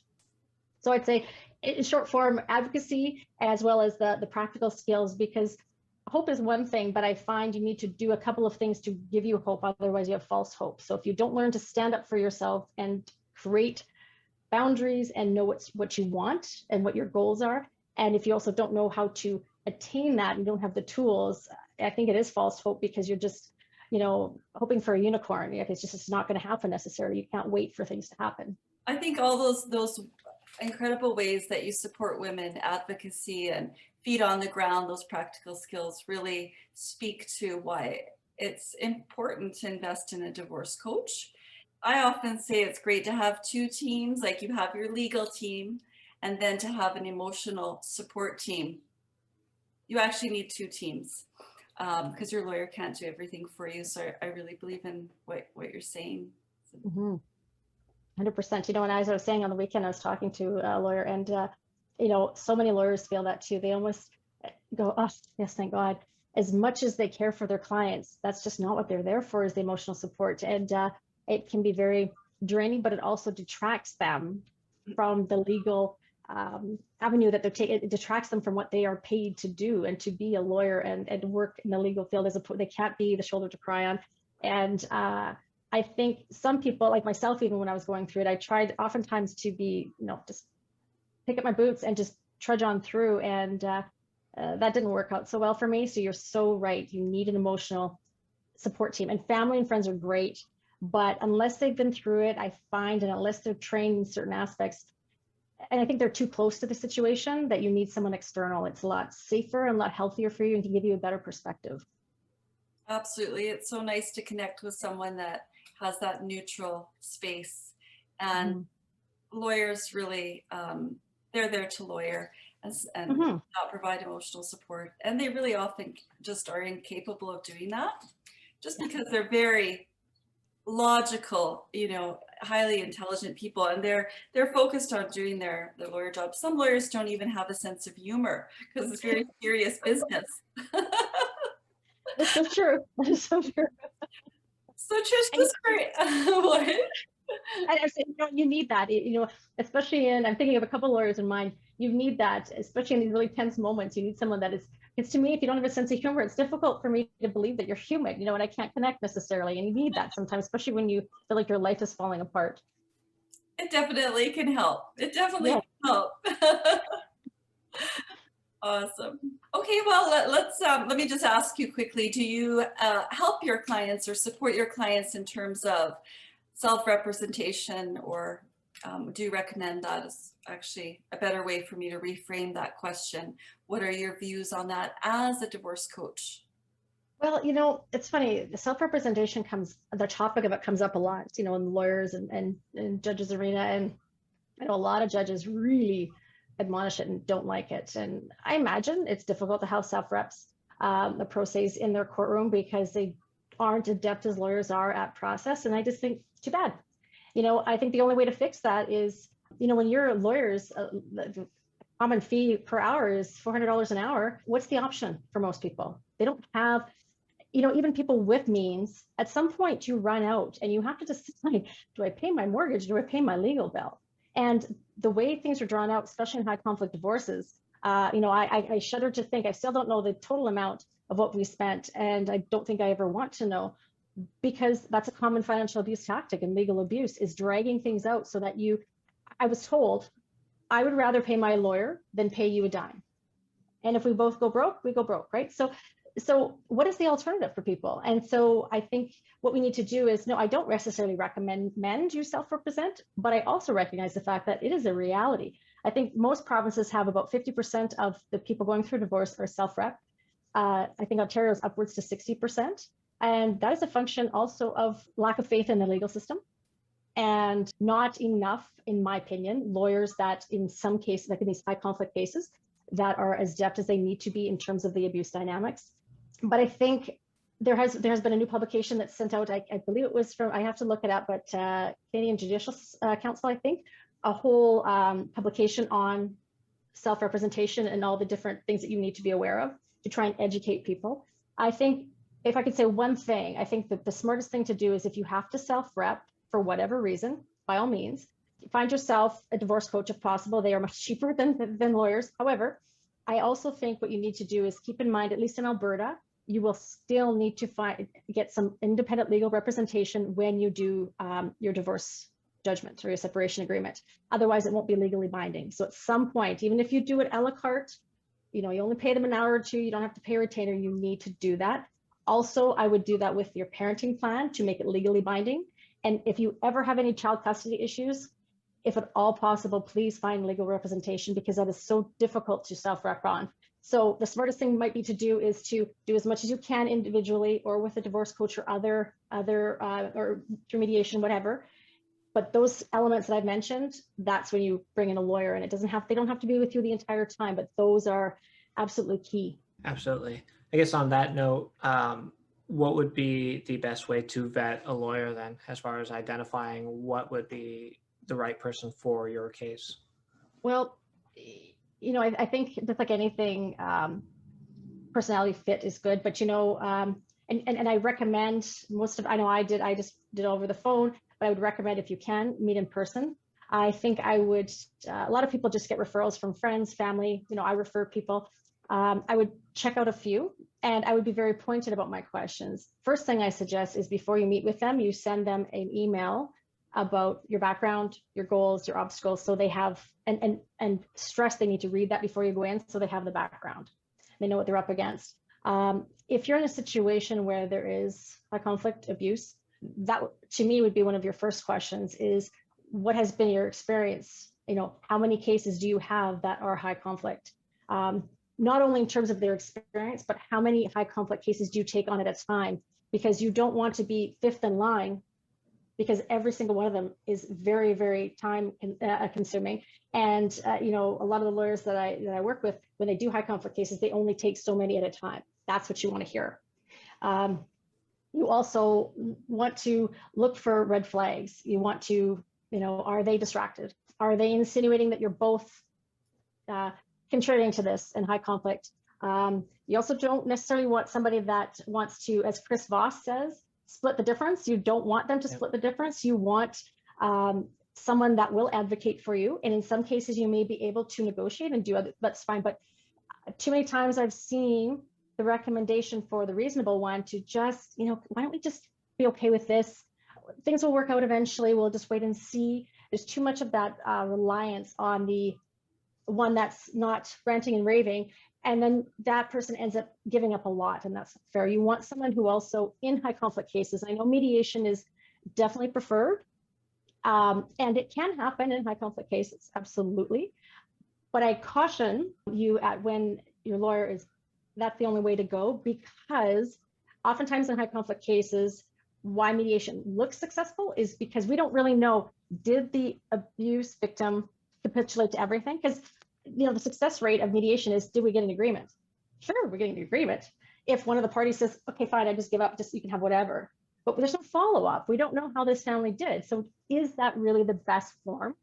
So I'd say in short form, advocacy as well as the practical skills, because hope is one thing, but I find you need to do a couple of things to give you hope. Otherwise you have false hope. So if you don't learn to stand up for yourself and create boundaries and know what you want and what your goals are, and if you also don't know how to attain that and you don't have the tools, I think it is false hope, because you're just, hoping for a unicorn. It's not going to happen necessarily. You can't wait for things to happen. I think all those incredible ways that you support women, advocacy and feet on the ground, those practical skills really speak to why it's important to invest in a divorce coach. I often say it's great to have two teams, like you have your legal team and then to have an emotional support team. You actually need two teams because your lawyer can't do everything for you. So I really believe in what you're saying. 100%. And as I was saying on the weekend, I was talking to a lawyer, and so many lawyers feel that too. They almost go, oh, yes, thank God. As much as they care for their clients, that's just not what they're there for, is the emotional support. And it can be very draining, but it also detracts them from the legal avenue that they're taking. It detracts them from what they are paid to do, and to be a lawyer and work in the legal field. They can't be the shoulder to cry on. And I think some people, like myself, even when I was going through it, I tried oftentimes to be, just pick up my boots and just trudge on through. And that didn't work out so well for me. So you're so right. You need an emotional support team, and family and friends are great. But unless they've been through it, I find, and unless they're trained in certain aspects, and I think they're too close to the situation, that you need someone external. It's a lot safer and a lot healthier for you, and can give you a better perspective. Absolutely. It's so nice to connect with someone that has that neutral space. And lawyers really, they're there to lawyer and not provide emotional support. And they really often just are incapable of doing that, just because they're very logical, highly intelligent people, and they're focused on doing their lawyer job. Some lawyers don't even have a sense of humor because it's very serious business. That's so true. That is so true. So Trish, just great. What? And I said, you need that, especially I'm thinking of a couple lawyers in mind. You need that, especially in these really tense moments. You need someone that is, because to me, if you don't have a sense of humor, it's difficult for me to believe that you're human, and I can't connect necessarily. And you need that sometimes, especially when you feel like your life is falling apart. It definitely can help. It definitely can help. Awesome. Okay, well, let me just ask you quickly, do you help your clients or support your clients in terms of self-representation, or do you recommend that as actually a better way for me to reframe that question? What are your views on that as a divorce coach? Well, it's funny, the self-representation the topic of it comes up a lot, in the lawyers and judges arena. And I know a lot of judges really admonish it and don't like it. And I imagine it's difficult to have self-reps, the pro se's in their courtroom, because they aren't adept as lawyers are at process. And I just think, too bad. I think the only way to fix that is, when you're lawyers, the common fee per hour is $400 an hour. What's the option for most people? They don't have, even people with means, at some point you run out and you have to decide, do I pay my mortgage? Do I pay my legal bill? And the way things are drawn out, especially in high conflict divorces, I shudder to think, I still don't know the total amount of what we spent. And I don't think I ever want to know, because that's a common financial abuse tactic, and legal abuse is dragging things out so that I was told I would rather pay my lawyer than pay you a dime. And if we both go broke, we go broke, right? So what is the alternative for people? And so I think what we need to do is, no, I don't necessarily recommend you self-represent, but I also recognize the fact that it is a reality. I think most provinces have about 50% of the people going through divorce are self-rep. I think Ontario is upwards to 60%. And that is a function also of lack of faith in the legal system, and not enough, in my opinion, lawyers that in some cases, like in these high conflict cases, that are as adept as they need to be in terms of the abuse dynamics. But I think there has been a new publication that's sent out, I believe it was from, I have to look it up, but Canadian Judicial Council, I think, a whole publication on self-representation and all the different things that you need to be aware of to try and educate people. I think, if I could say one thing, I think that the smartest thing to do is, if you have to self-rep for whatever reason, by all means, find yourself a divorce coach if possible. They are much cheaper than lawyers. However, I also think what you need to do is keep in mind, at least in Alberta, you will still need to get some independent legal representation when you do your divorce judgment or your separation agreement. Otherwise, it won't be legally binding. So at some point, even if you do it a la carte, you only pay them an hour or two. You don't have to pay a retainer. You need to do that. Also, I would do that with your parenting plan to make it legally binding. And if you ever have any child custody issues, if at all possible, please find legal representation, because that is so difficult to self-rec on. So the smartest thing might be to do is to do as much as you can individually or with a divorce coach or other or through mediation, whatever. But those elements that I've mentioned, that's when you bring in a lawyer, and they don't have to be with you the entire time, but those are absolutely key. Absolutely. I guess on that note, what would be the best way to vet a lawyer then, as far as identifying what would be the right person for your case? Well, I think just like anything, personality fit is good, but and I recommend I just did over the phone, but I would recommend, if you can, meet in person. I think a lot of people just get referrals from friends, family, I refer people. I would check out a few, and I would be very pointed about my questions. First thing I suggest is, before you meet with them, you send them an email about your background, your goals, your obstacles, so they have, and stress they need to read that before you go in, so they have the background. They know what they're up against. If you're in a situation where there is a conflict, abuse, that to me would be one of your first questions is, what has been your experience? How many cases do you have that are high conflict? Not only in terms of their experience, but how many high conflict cases do you take on at a time? Because you don't want to be fifth in line, because every single one of them is very, very time consuming. And a lot of the lawyers that I work with, when they do high conflict cases, they only take so many at a time. That's what you want to hear. You also want to look for red flags. You want to, are they distracted? Are they insinuating that you're both contributing to this in high conflict? You also don't necessarily want somebody that wants to, as Chris Voss says, split the difference. You don't want them to split the difference. You want someone that will advocate for you. And in some cases, you may be able to negotiate and do other, that's fine. But too many times I've seen the recommendation for the reasonable one to just, why don't we just be okay with this? Things will work out eventually. We'll just wait and see. There's too much of that reliance on the one that's not ranting and raving. And then that person ends up giving up a lot, and that's fair. You want someone who also, in high conflict cases, I know mediation is definitely preferred, and it can happen in high conflict cases, absolutely. But I caution you when your lawyer is, that's the only way to go, because oftentimes in high conflict cases, why mediation looks successful is because we don't really know, did the abuse victim capitulate to everything? Because the success rate of mediation is, did we get an agreement? Sure, we're getting an agreement. If one of the parties says, okay, fine, I just give up, just you can have whatever. But there's no follow-up. We don't know how this family did. So is that really the best form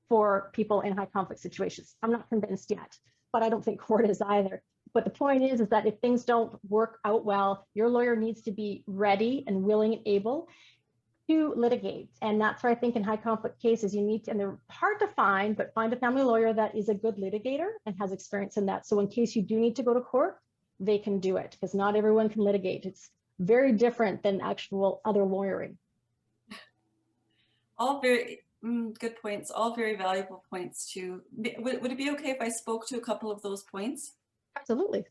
for people in high conflict situations? I'm not convinced yet, but I don't think court is either. But the point is that if things don't work out well, your lawyer needs to be ready and willing and able to litigate. And that's where I think in high conflict cases, you need to, and they're hard to find, but find a family lawyer that is a good litigator and has experience in that. So in case you do need to go to court, they can do it, because not everyone can litigate. It's very different than actual other lawyering. All very good points, all very valuable points too. Would it be okay if I spoke to a couple of those points? Absolutely.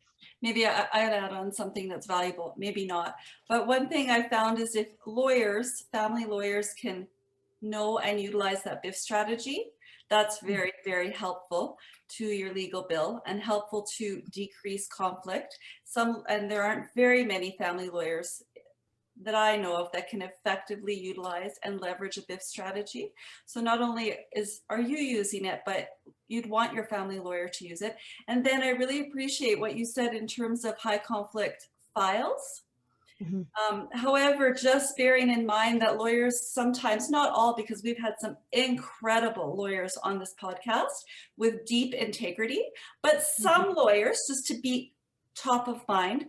Maybe I'd add on something that's valuable, maybe not. But one thing I found is, if lawyers, family lawyers, can know and utilize that BIF strategy, that's very, very helpful to your legal bill and helpful to decrease conflict. And there aren't very many family lawyers that I know of that can effectively utilize and leverage a BIF strategy. So not only are you using it, but you'd want your family lawyer to use it. And then I really appreciate what you said in terms of high conflict files. However, just bearing in mind that lawyers sometimes, not all, because we've had some incredible lawyers on this podcast with deep integrity, but some lawyers, just to be top of mind,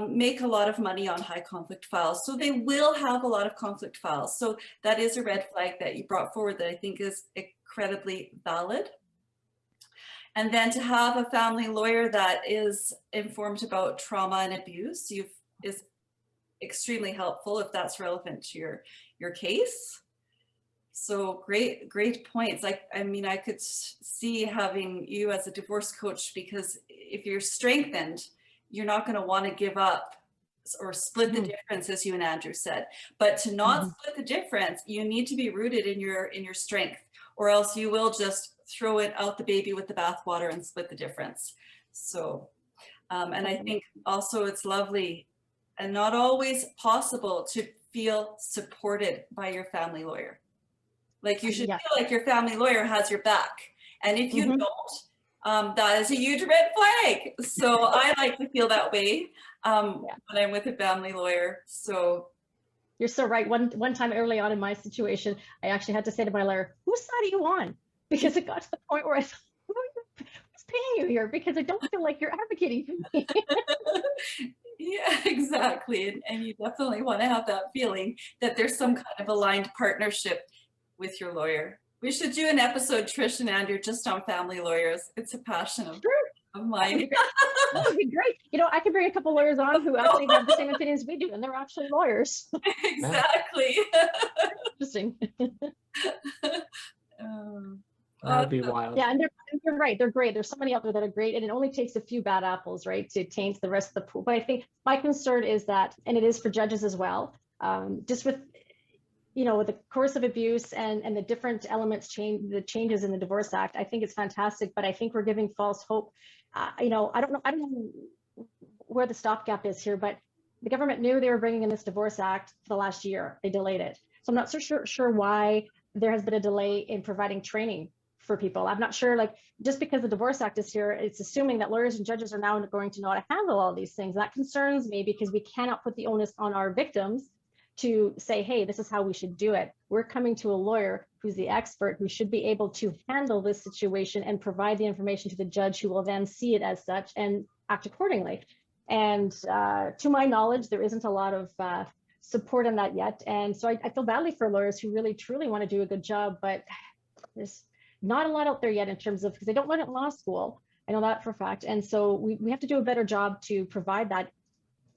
make a lot of money on high conflict files. So they will have a lot of conflict files. So that is a red flag that you brought forward that I think is incredibly valid. And then to have a family lawyer that is informed about trauma and abuse is extremely helpful if that's relevant to your case. So great points. I mean, I could see having you as a divorce coach, because if you're strengthened, you're not going to want to give up or split the difference, as you and Andrew said. But to not split the difference, you need to be rooted in your strength, or else you will just throw it out the baby with the bathwater and split the difference. So, and I think also it's lovely and not always possible to feel supported by your family lawyer. Like, you should feel like your family lawyer has your back. And if you don't, that is a huge red flag. So I like to feel that way when I'm with a family lawyer. So you're so right. One time early on in my situation, I actually had to say to my lawyer, whose side are you on? Because it got to the point where I thought, who's paying you here? Because I don't feel like you're advocating for me. Yeah, exactly. And you definitely want to have that feeling that there's some kind of aligned partnership with your lawyer. We should do an episode, Trish and Andrew, just on family lawyers. It's a passion of mine. That would be great. You know, I could bring a couple lawyers on who actually have the same opinions we do, and they're actually lawyers. Exactly. Interesting. That would be wild. Yeah, and they're right. They're great. There's so many out there that are great, and it only takes a few bad apples, right, to taint the rest of the pool. But I think my concern is that, and it is for judges as well, just with, you know, with the coercive abuse and the different elements the changes in the Divorce Act, I think it's fantastic, but I think we're giving false hope. You know, I don't know where the stopgap is here, but the government knew they were bringing in this Divorce Act for the last year. They delayed it. So I'm not so sure why there has been a delay in providing training for people. I'm not sure, like, just because the Divorce Act is here, it's assuming that lawyers and judges are now going to know how to handle all these things. That concerns me, because we cannot put the onus on our victims to say, hey, this is how we should do it. We're coming to a lawyer who's the expert, who should be able to handle this situation and provide the information to the judge, who will then see it as such and act accordingly. And to my knowledge, there isn't a lot of support on that yet. And so I feel badly for lawyers who really, truly want to do a good job, but there's not a lot out there yet in terms of, because they don't learn it in law school. I know that for a fact. And so we have to do a better job to provide that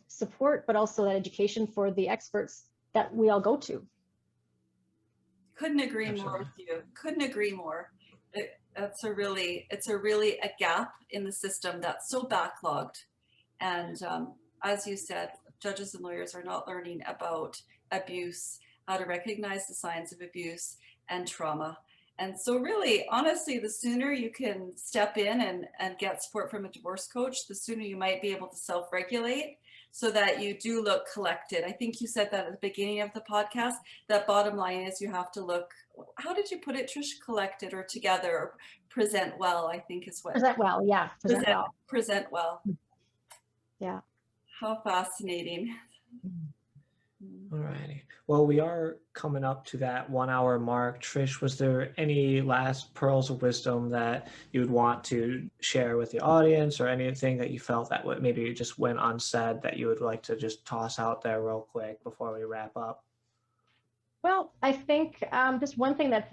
support, but also that education for the experts that we all go to. Couldn't agree more with you. Couldn't agree more. It's a really a gap in the system that's so backlogged. And as you said, judges and lawyers are not learning about abuse, how to recognize the signs of abuse and trauma. And so really, honestly, the sooner you can step in and get support from a divorce coach, the sooner you might be able to self-regulate, so that you do look collected. I think you said that at the beginning of the podcast, that bottom line is you have to look, how did you put it, Trish? Collected or together, or present well, I think is what. Present well, yeah. Present well. Yeah. How fascinating. All righty. Well, we are coming up to that 1 hour mark. Trish, was there any last pearls of wisdom that you would want to share with the audience, or anything that you felt that maybe just went unsaid that you would like to just toss out there real quick before we wrap up? Well, I think just one thing that's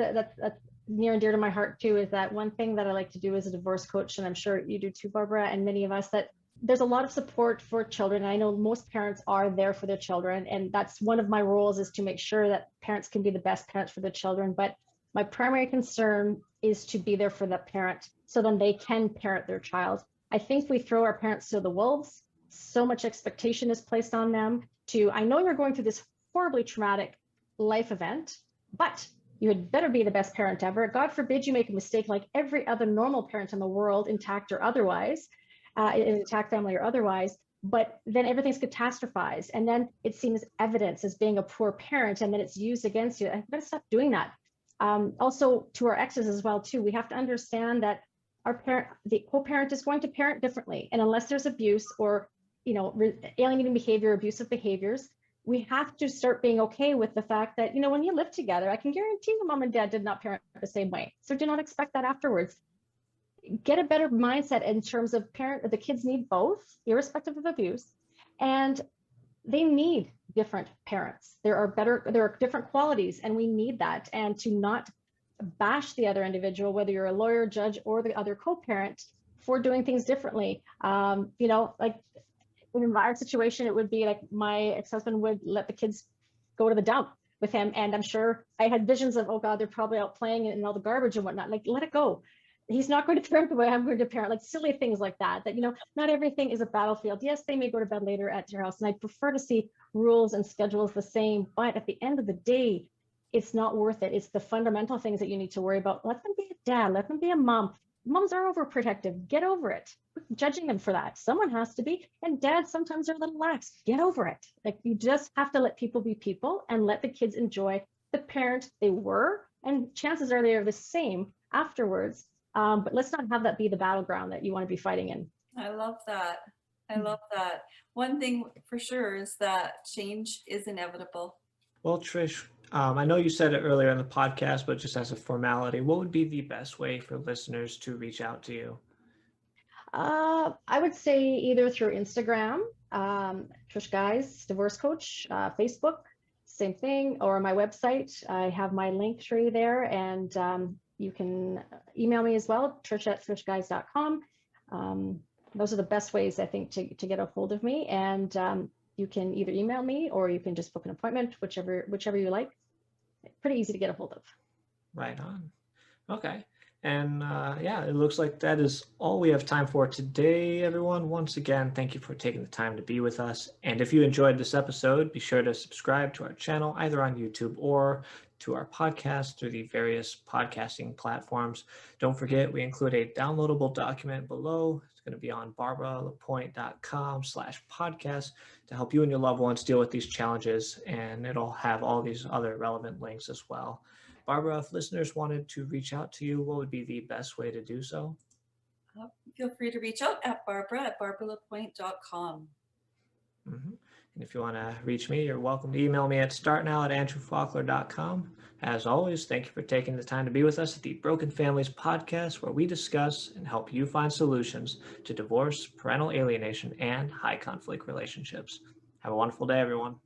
near and dear to my heart too, is that one thing that I like to do as a divorce coach, and I'm sure you do too, Barbara, and many of us, that there's a lot of support for children. I know most parents are there for their children, and that's one of my roles, is to make sure that parents can be the best parents for their children. But my primary concern is to be there for the parent, so then they can parent their child. I think we throw our parents to the wolves. So much expectation is placed on them I know you're going through this horribly traumatic life event, but you had better be the best parent ever. God forbid you make a mistake like every other normal parent in the world, intact or otherwise, in an intact family or otherwise, but then everything's catastrophized. And then it seems evidence as being a poor parent, and then it's used against you. I've got to stop doing that. Also to our exes as well too, we have to understand that the co-parent is going to parent differently. And unless there's abuse or, you know, alienating behavior, abusive behaviors, we have to start being okay with the fact that, you know, when you live together, I can guarantee you mom and dad did not parent the same way. So do not expect that afterwards. Get a better mindset in terms of the kids need both, irrespective of abuse, and they need different parents. There are different qualities, and we need that. And to not bash the other individual, whether you're a lawyer, judge, or the other co-parent, for doing things differently. You know, like in our situation, it would be like my ex-husband would let the kids go to the dump with him. And I'm sure I had visions of, oh God, they're probably out playing in all the garbage and whatnot. Like, let it go. He's not going to parent the way I'm going to parent, like silly things like that, that, you know, not everything is a battlefield. Yes, they may go to bed later at your house. And I'd prefer to see rules and schedules the same, but at the end of the day, it's not worth it. It's the fundamental things that you need to worry about. Let them be a dad, let them be a mom. Moms are overprotective. Get over it. We're judging them for that. Someone has to be. And dads sometimes are a little lax. Get over it. Like, you just have to let people be people and let the kids enjoy the parent they were. And chances are they are the same afterwards. But let's not have that be the battleground that you want to be fighting in. I love that. I love that. One thing for sure is that change is inevitable. Well, Trish, I know you said it earlier in the podcast, but just as a formality, what would be the best way for listeners to reach out to you? I would say either through Instagram, Trish Guise, divorce coach, Facebook, same thing, or my website. I have my link tree there, and you can email me as well, trish@trishguise.com. Those are the best ways, I think, to get a hold of me. And you can either email me or you can just book an appointment, whichever you like. Pretty easy to get a hold of. Right on. Okay. And yeah, it looks like that is all we have time for today, everyone. Once again, thank you for taking the time to be with us. And if you enjoyed this episode, be sure to subscribe to our channel, either on YouTube or to our podcast through the various podcasting platforms. Don't forget, we include a downloadable document below. It's going to be on barbaralapointe.com/podcast to help you and your loved ones deal with these challenges. And it'll have all these other relevant links as well. Barbara, if listeners wanted to reach out to you, what would be the best way to do so? Feel free to reach out at barbara@barbaralapointe.com. Mm-hmm. And if you want to reach me, you're welcome to email me at startnow@andrewfolkler.com. As always, thank you for taking the time to be with us at the Broken Families podcast, where we discuss and help you find solutions to divorce, parental alienation, and high conflict relationships. Have a wonderful day, everyone.